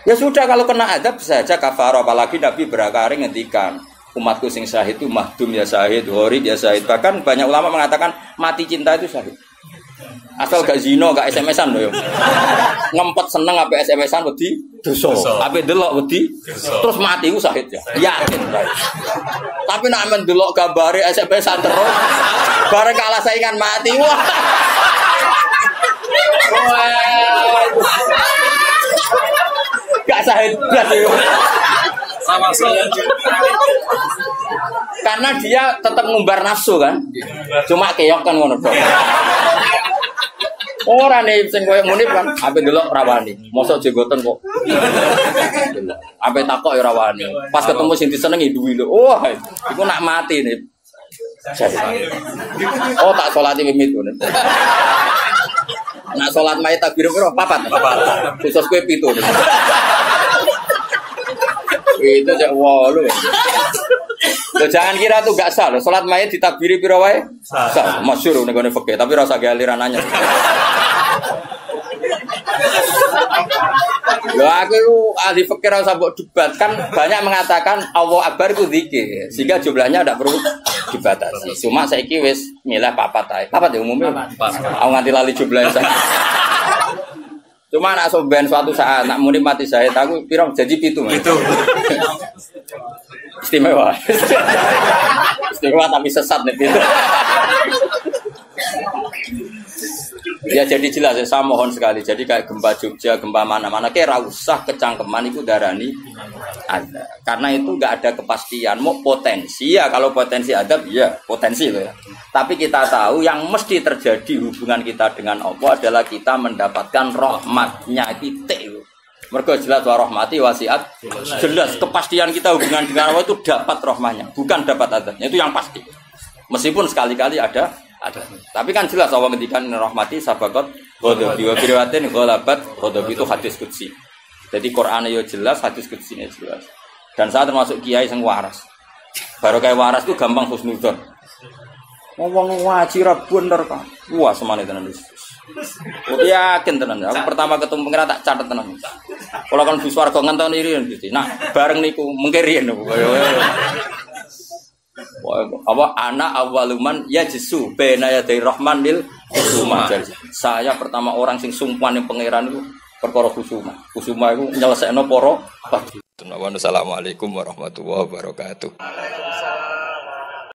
Ya sudah kalau kena adab saja kafar, apalagi Nabi berakari ngendikan umatku sing syahid itu mahdum ya syahid, gharib ya syahid. Bahkan banyak ulama mengatakan mati cinta itu syahid. Asal gak zina, gak SMS-an lho yo. Ngempet seneng ape SMS-an wedi dosa. Ape delok wedi terus mati ku syahid ya. Yakin. Tapi nek men delok gambare SMS-an terus bareng kalah saingan mati. Wah. Gak syahid blas yo. Sama saja. Karena dia tetap ngumbar nafsu kan. Cuma keok kan ngono tok. Ora nih sing koyo munib kan, ape delok rawani. Mosok jenggoten kok. Ape takok ya rawani. Pas ketemu sing disenengi duwi lho. Wah, iku nak mati nih. Oh, tak salati mimit ngono. Nak salat mayit takbir piro? Papat. Khusus kowe 7. Itu jak 8. Jangan kira tuh gak sah loh. Salat mayit ditakbiri piro wae? Sah. Masyhur ning gone fikih, tapi rasa ge aliran anyar. Loh aku itu ahli fikir ora usah mbok debat kan banyak mengatakan Allah Akbar itu zikir sehingga jumlahnya tidak perlu dibatasi. Cuma saiki wis milih papat ae. Papat ya umumnya. Aku nganti lali jumlahnya saya. Cuma nak soben suatu saat nak muni mati syahid aku piro janji 7 Mas. Itu. Istimewa. Istimewa tapi sesat nih itu. Ya jadi jelas ya, saya mohon sekali. Jadi kayak gempa Jogja, gempa mana-mana kayak ra usah kecangkeman itu darani ada. Karena itu enggak ada kepastian. Mau potensi ya kalau potensi ada ya potensi loh ya. Tapi kita tahu yang mesti terjadi hubungan kita dengan Allah adalah kita mendapatkan rahmatnya titik. Mergo jelas wa rahmati wasiat. Jelas kepastian kita hubungan dengan Allah itu dapat rahmatnya, bukan dapat adanya. Itu yang pasti. Meskipun sekali-kali ada. Tapi kan jelas Allah ngendikan rahmati sabaqat ghadabi wa biriwatin ghalabat ghadabi itu hadis qudsi. Jadi Quran yo jelas, hadis qudsi ini jelas. Dan saya termasuk kiai sing waras. Baru kayak waras itu gampang husnudzon. Ngomong ngaji ra bener kan. Wah semane tenan wis. Yakin tenan. Aku pertama ketemu pengira tak catet tenan. Kalau kan di swarga ngenteni riyen gitu. Nah, bareng niku mengke riyen. Apa anak awaluman yajsu bena yadai rahman lil kusuma. Saya pertama orang sing sumpan yang pangeran itu perkara kusuma. Kusuma itu nyelesaikno para. Assalamualaikum warahmatullahi wabarakatuh.